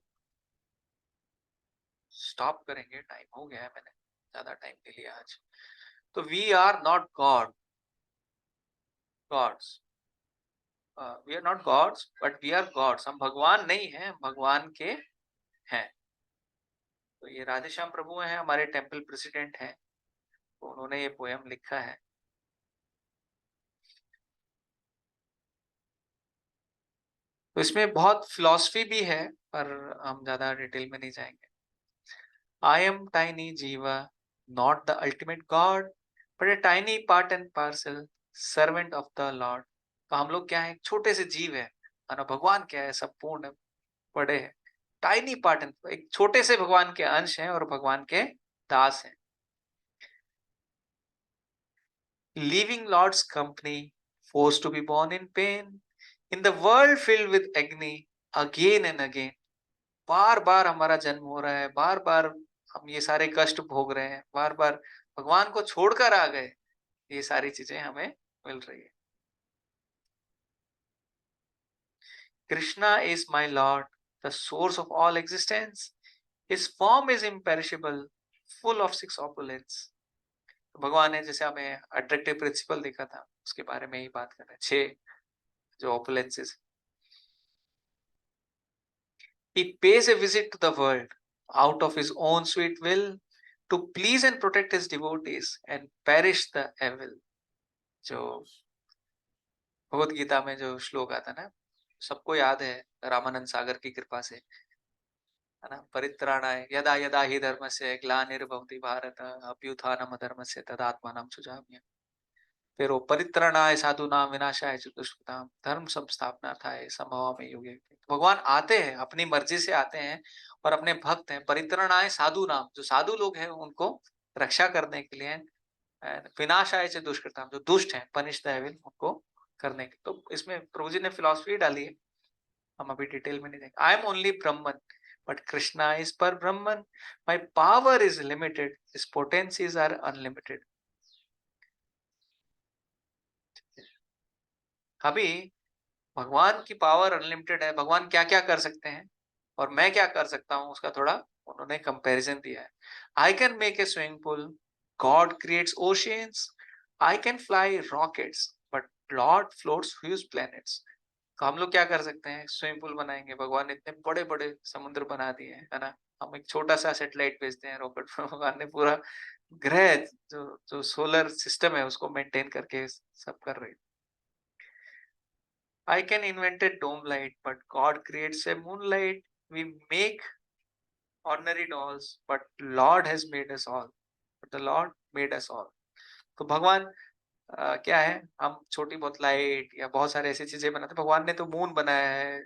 stop करेंगे, time हो गया है, मैंने ज्यादा टाइम ले लिया आज। तो we are not gods, we are not gods but we are gods. हम भगवान नहीं हैं, हम भगवान के हैं। तो ये राधेश्याम प्रभु हैं, हमारे टेम्पल प्रेसिडेंट हैं, तो उन्होंने ये पोयम लिखा है। तो इसमें बहुत फिलॉसफी भी है, पर हम ज्यादा डिटेल में नहीं जाएंगे। आई एम टाइनी जीवा, not the ultimate God, but a tiny part and parcel, servant of the Lord. तो हम लोग क्या है, एक छोटे से जीव है, और भगवान क्या है, सब पूर्ण बड़े हैं। टाइनी पार्ट एंड, एक छोटे से भगवान के अंश हैं और भगवान के दास हैं। Leaving Lord's company, forced to be born in pain, in the world filled with agony, again and again. बार बार हमारा जन्म हो रहा है, बार बार हम ये सारे कष्ट भोग रहे हैं, बार बार भगवान को छोड़कर आ गए, ये सारी चीजें हमें मिल रही है। Krishna is my Lord, the source of all existence. His form is imperishable, full of six opulence. तो भगवान है, जैसे हमें अट्रैक्टिव प्रिंसिपल देखा था, उसके बारे में ही बात कर रहे हैं, छह जो opulences. He pays a visit to the world out of his own sweet will to please and protect his devotees and perish the evil. जो भगवत गीता में जो श्लोक आता है ना, सबको याद है, रामानंद सागर की कृपा से, है ना। परित्राणाय यदा यदा हि धर्मस्य ग्लानिर्भवति भारत अभ्युत्थानम अधर्मस्य तदात्मानं सृजाम्यहम्। फिर वो परित्राणाय साधूनां विनाशाय च दुष्कृतां धर्म संस्थापनार्थाय संभवामि युगे युगे। भगवान आते हैं, अपनी मर्जी से आते हैं, और अपने भक्त हैं, परित्राणाय साधूनां, जो साधु लोग हैं उनको रक्षा करने के लिए, विनाशाय च दुष्कृतां, जो दुष्ट हैं, पनिश द एविल, उनको करने के। तो इसमें प्रभु जी ने फिलॉसफी डाली है, हम अभी डिटेल में नहीं देंगे। I am only Brahman but Krishna is Para Brahman, my power is limited, his potencies are unlimited. अभी भगवान की पावर अनलिमिटेड है, भगवान क्या क्या कर सकते हैं और मैं क्या कर सकता हूं, उसका थोड़ा उन्होंने कंपैरिजन दिया है। I can make a swimming pool, God creates oceans, I can fly rockets, but Lord floats huge planets. तो हम लोग क्या कर सकते हैं, स्विमिंग पूल बनाएंगे, भगवान ने इतने बड़े बड़े समुद्र बना दिए हैं, है ना। हम एक छोटा सा सैटेलाइट भेजते हैं, रॉकेट, भगवान ने पूरा ग्रह, जो जो सोलर सिस्टम है उसको मेंटेन करके सब कर रहे हैं। I can invent a dome light, but God creates a moonlight. We make ordinary dolls, but Lord has made us all. But the Lord made us all. तो भगवान क्या है, हम छोटी बहुत लाइट या बहुत सारे ऐसी चीजें बनाते हैं, भगवान ने तो मून बनाया है,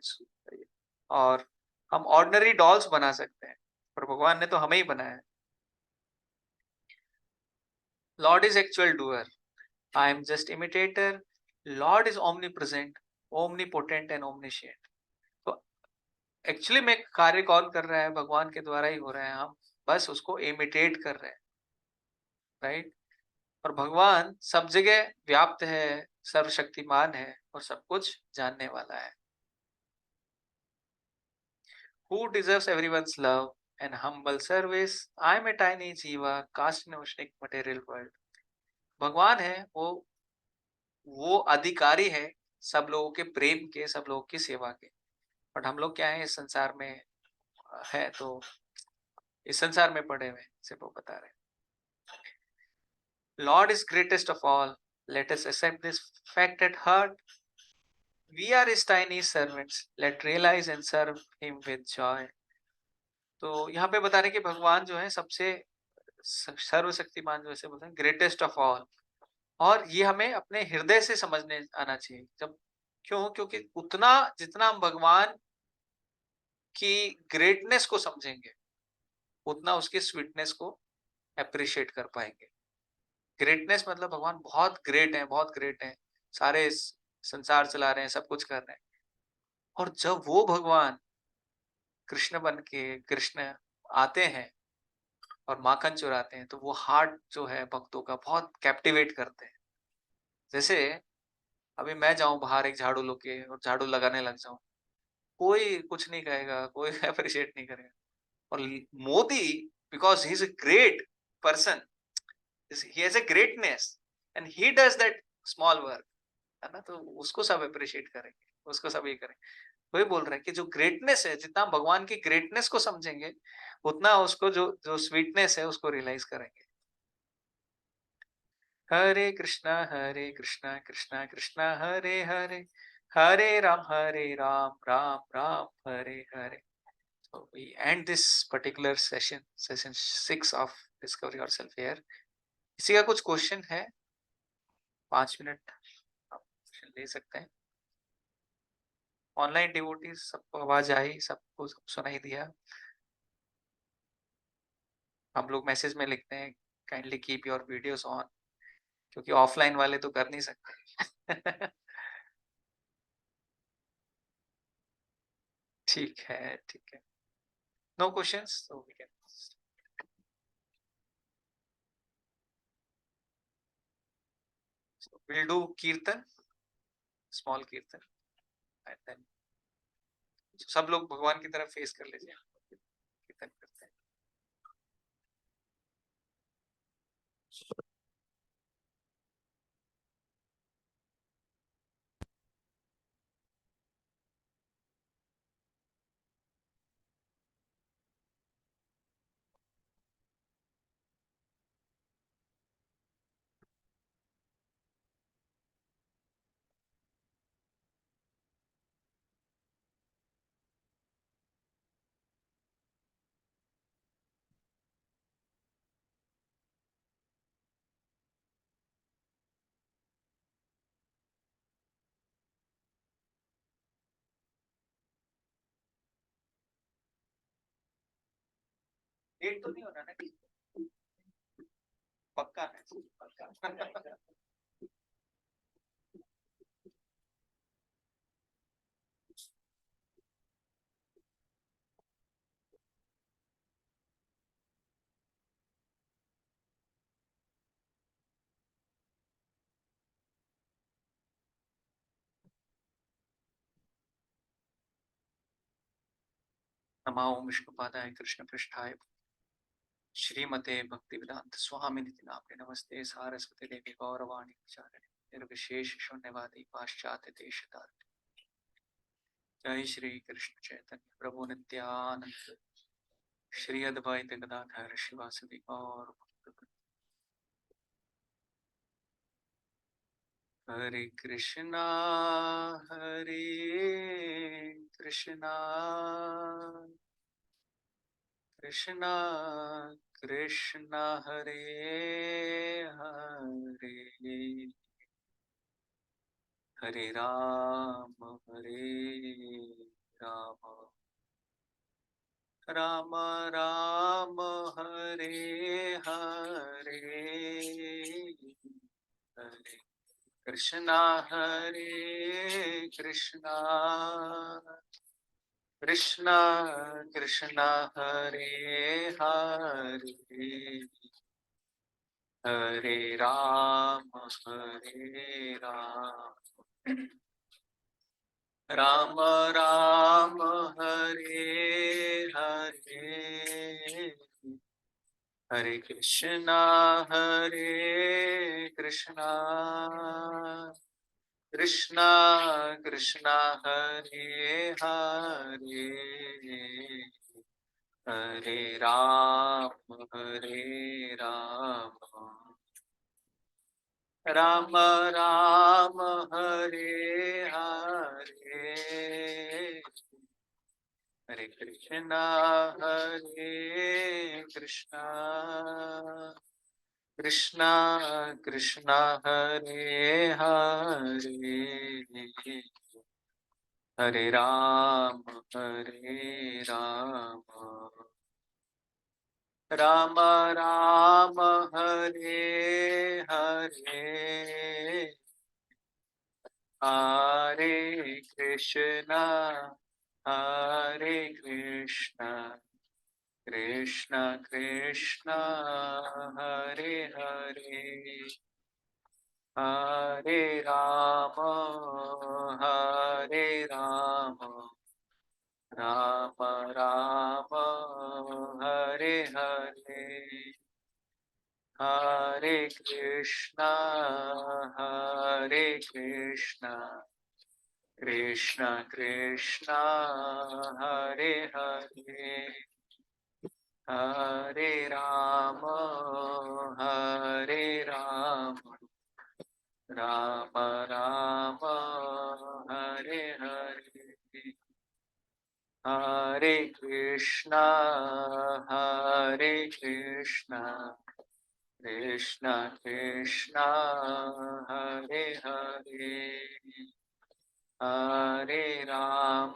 और हम ऑर्डिनरी डॉल्स बना सकते हैं, पर भगवान ने तो हमें ही बनाया है। Lord is actual doer, I am just imitator. Lord is omnipresent, omnipotent and omniscient. तो एक्चुअली में कार्य कौन कर रहा है, भगवान के द्वारा ही हो रहे हैं, हम बस उसको इमिटेट कर रहे हैं, राइट। और भगवान सब जगह व्याप्त है, सर्वशक्तिमान है, और सब कुछ जानने वाला है। Who deserves everyone's love and humble service, I am a tiny jiva cast in oceanic material world. भगवान है वो अधिकारी है सब लोगों के प्रेम के, सब लोगों की सेवा के। बट हम लोग क्या है, इस संसार में है, तो इस संसार में पड़े हुए, सिर्फ वो बता रहे हैं। Lord is greatest of all. Let us accept this fact at heart. We are his tiny servants. Let realize and serve him with joy. तो यहाँ पे बता रहे हैं कि भगवान जो है सबसे सर्वशक्तिमान, जो ऐसे बोलते हैं, ग्रेटेस्ट ऑफ ऑल। और ये हमें अपने हृदय से समझने आना चाहिए। जब क्यों, क्योंकि उतना जितना हम भगवान की ग्रेटनेस को समझेंगे, उतना उसकी स्वीटनेस को अप्रिशिएट कर पाएंगे। ग्रेटनेस मतलब भगवान बहुत ग्रेट है, बहुत ग्रेट है, सारे संसार चला रहे हैं, सब कुछ कर रहे हैं। और जब वो भगवान कृष्ण बन के, कृष्ण आते हैं और माखन चुराते हैं, तो वो हार्ट जो है भक्तों का बहुत कैप्टिवेट करते हैं। जैसे अभी मैं जाऊं बाहर एक झाड़ू लेके और झाड़ू लगाने लग जाऊं, कोई कुछ नहीं कहेगा, कोई अप्रिशिएट नहीं करेगा। और Modi, because he is a great person, he has a greatness and he does that small work, है ना? तो उसको सब अप्रिशिएट करेंगे, उसको सब ये करेंगे। वही बोल रहे हैं कि जो ग्रेटनेस है, जितना हम भगवान की ग्रेटनेस को समझेंगे, उतना उसको जो जो स्वीटनेस है उसको रियलाइज़ करेंगे। हरे कृष्णा, कृष्णा कृष्णा हरे हरे, हरे Ram, Ram Ram Hare Hare. So we end this particular session, session 6 of Discover Yourself here. किसी का कुछ क्वेश्चन है? 5 मिनट आप क्वेश्चन ले सकते हैं। ऑनलाइन डिवोटीज सबको आवाज आई, सबको सब सुनाई दिया? हम लोग मैसेज में लिखते हैं kindly keep your videos on, क्योंकि ऑफलाइन वाले तो कर नहीं सकते। ठीक है, ठीक है। No questions, so we can we'll do kirtan, small kirtan, and then सब लोग भगवान की तरफ फेस कर लीजिए, कीर्तन करते हैं। लेट तो नहीं होना ना? पक्का है, पक्का। नमो विष्णुपादाय कृष्ण पृष्ठाय श्रीमते भक्तिवेदांत स्वामी निति नामने नमस्ते सारस्वती देवी गौरवाणी प्रचारिणे निर्विशेष शून्यवादी पाश्चात्य देशतारिणे। जय श्री कृष्ण चैतन्य प्रभु नित्यानंद, श्री अद्वैत गदाधर शिवासदि गौर भक्तवृंद। हरे कृष्णा कृष्णा कृष्णा कृष्णा हरे हरे, हरे राम राम राम हरे हरे, हरे कृष्णा कृष्णा कृष्णा कृष्णा हरे हरे, हरे राम राम राम हरे हरे, हरे कृष्णा कृष्णा कृष्णा हरे हरे, हरे राम राम राम हरे हरे, हरे कृष्णा कृष्णा कृष्णा हरे हरे, हरे राम राम राम हरे हरे, हरे कृष्णा कृष्ण कृष्ण हरे हरे, हरे राम राम राम हरे हरे, हरे कृष्णा हरे कृष्णा कृष्ण कृष्ण हरे हरे हरे राम राम राम हरे हरे हरे कृष्णा कृष्ण कृष्ण हरे हरे हरे राम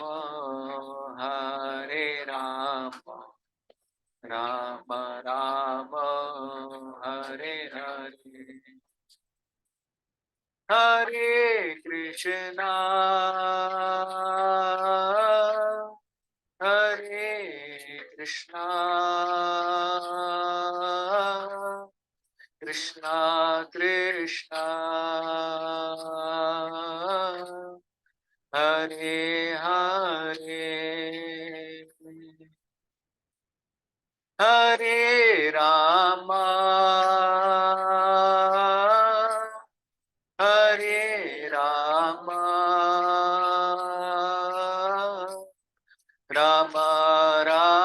राम राम हरे हरे हरे कृष्णा कृष्णा कृष्णा हरे हरे हरे राम राम राम हरे हरे हरे कृष्णा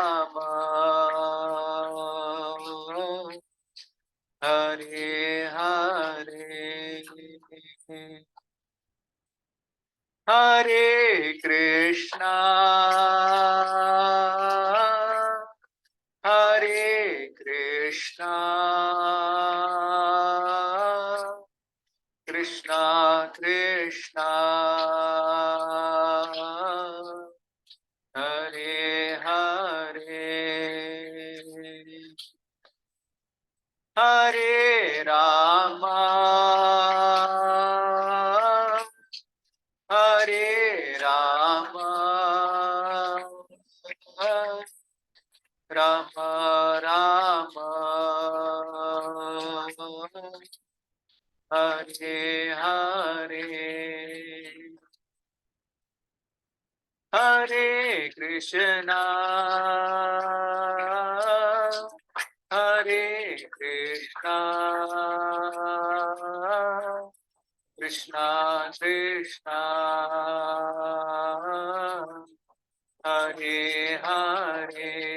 कृष्णा कृष्णा हरे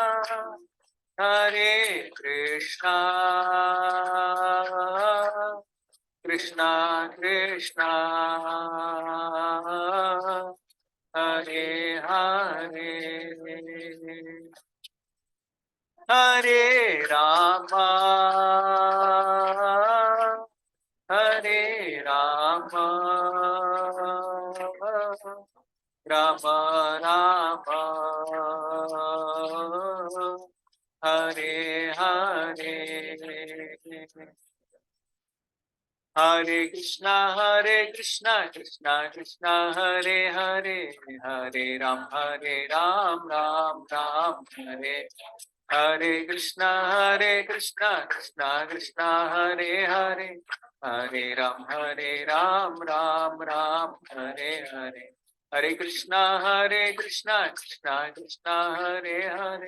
हरे हरे राम राम राम हरे हरे हरे कृष्णा कृष्णा कृष्णा हरे हरे हरे राम राम राम हरे हरे हरे कृष्णा कृष्णा कृष्णा कृष्णा हरे हरे हरे राम राम राम हरे हरे हरे कृष्णा कृष्णा कृष्णा हरे हरे हरे राम राम राम हरे कृष्णा कृष्णा कृष्णा हरे हरे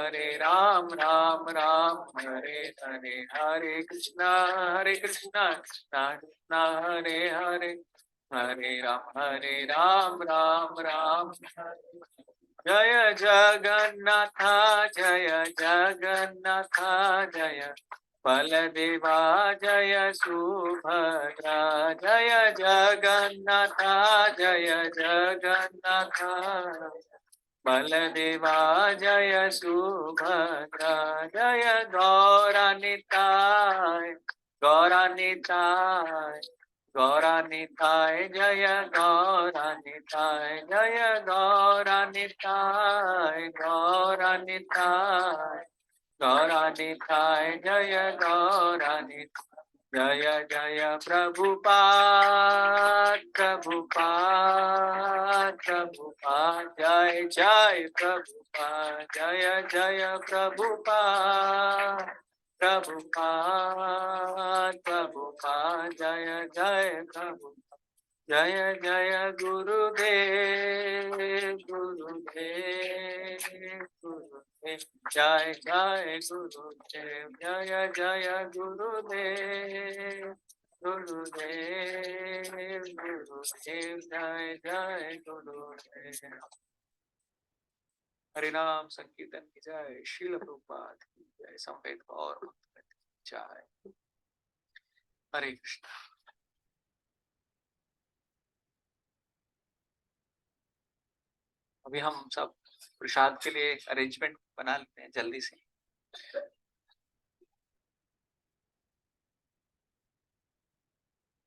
हरे राम राम राम हरे हरे कृष्णा कृष्णा कृष्णा हरे हरे राम राम राम हरे कृष्णा कृष्णा कृष्णा हरे राम राम जय जगन्नाथ जय बलदेवा जय सुभद्रा जय जगन्नाथ बलदेवा जय सुभद्रा जय गौरानिताय जय गौरानिताय जय गौरानिताय जय जय प्रभुपाद प्रभुपाद प्रभुपाद जय जय प्रभुपाद जय जय प्रभुपाद प्रभुपाद प्रभुपाद जय जय प्रभुपाद जय जय गुरुदेव गुरुदेव गुरुदेव जय जय गुरुदेव जय जय गुरुदेव गुरुदेव गुरुदेव जय जय गुरुदेव। हरिनाम संकीर्तन की जय, शील प्रभुपाद की जय, संवेद और भक्त की जय। हरे कृष्ण। अभी हम सब प्रसाद के लिए अरेंजमेंट बना लेते हैं जल्दी से।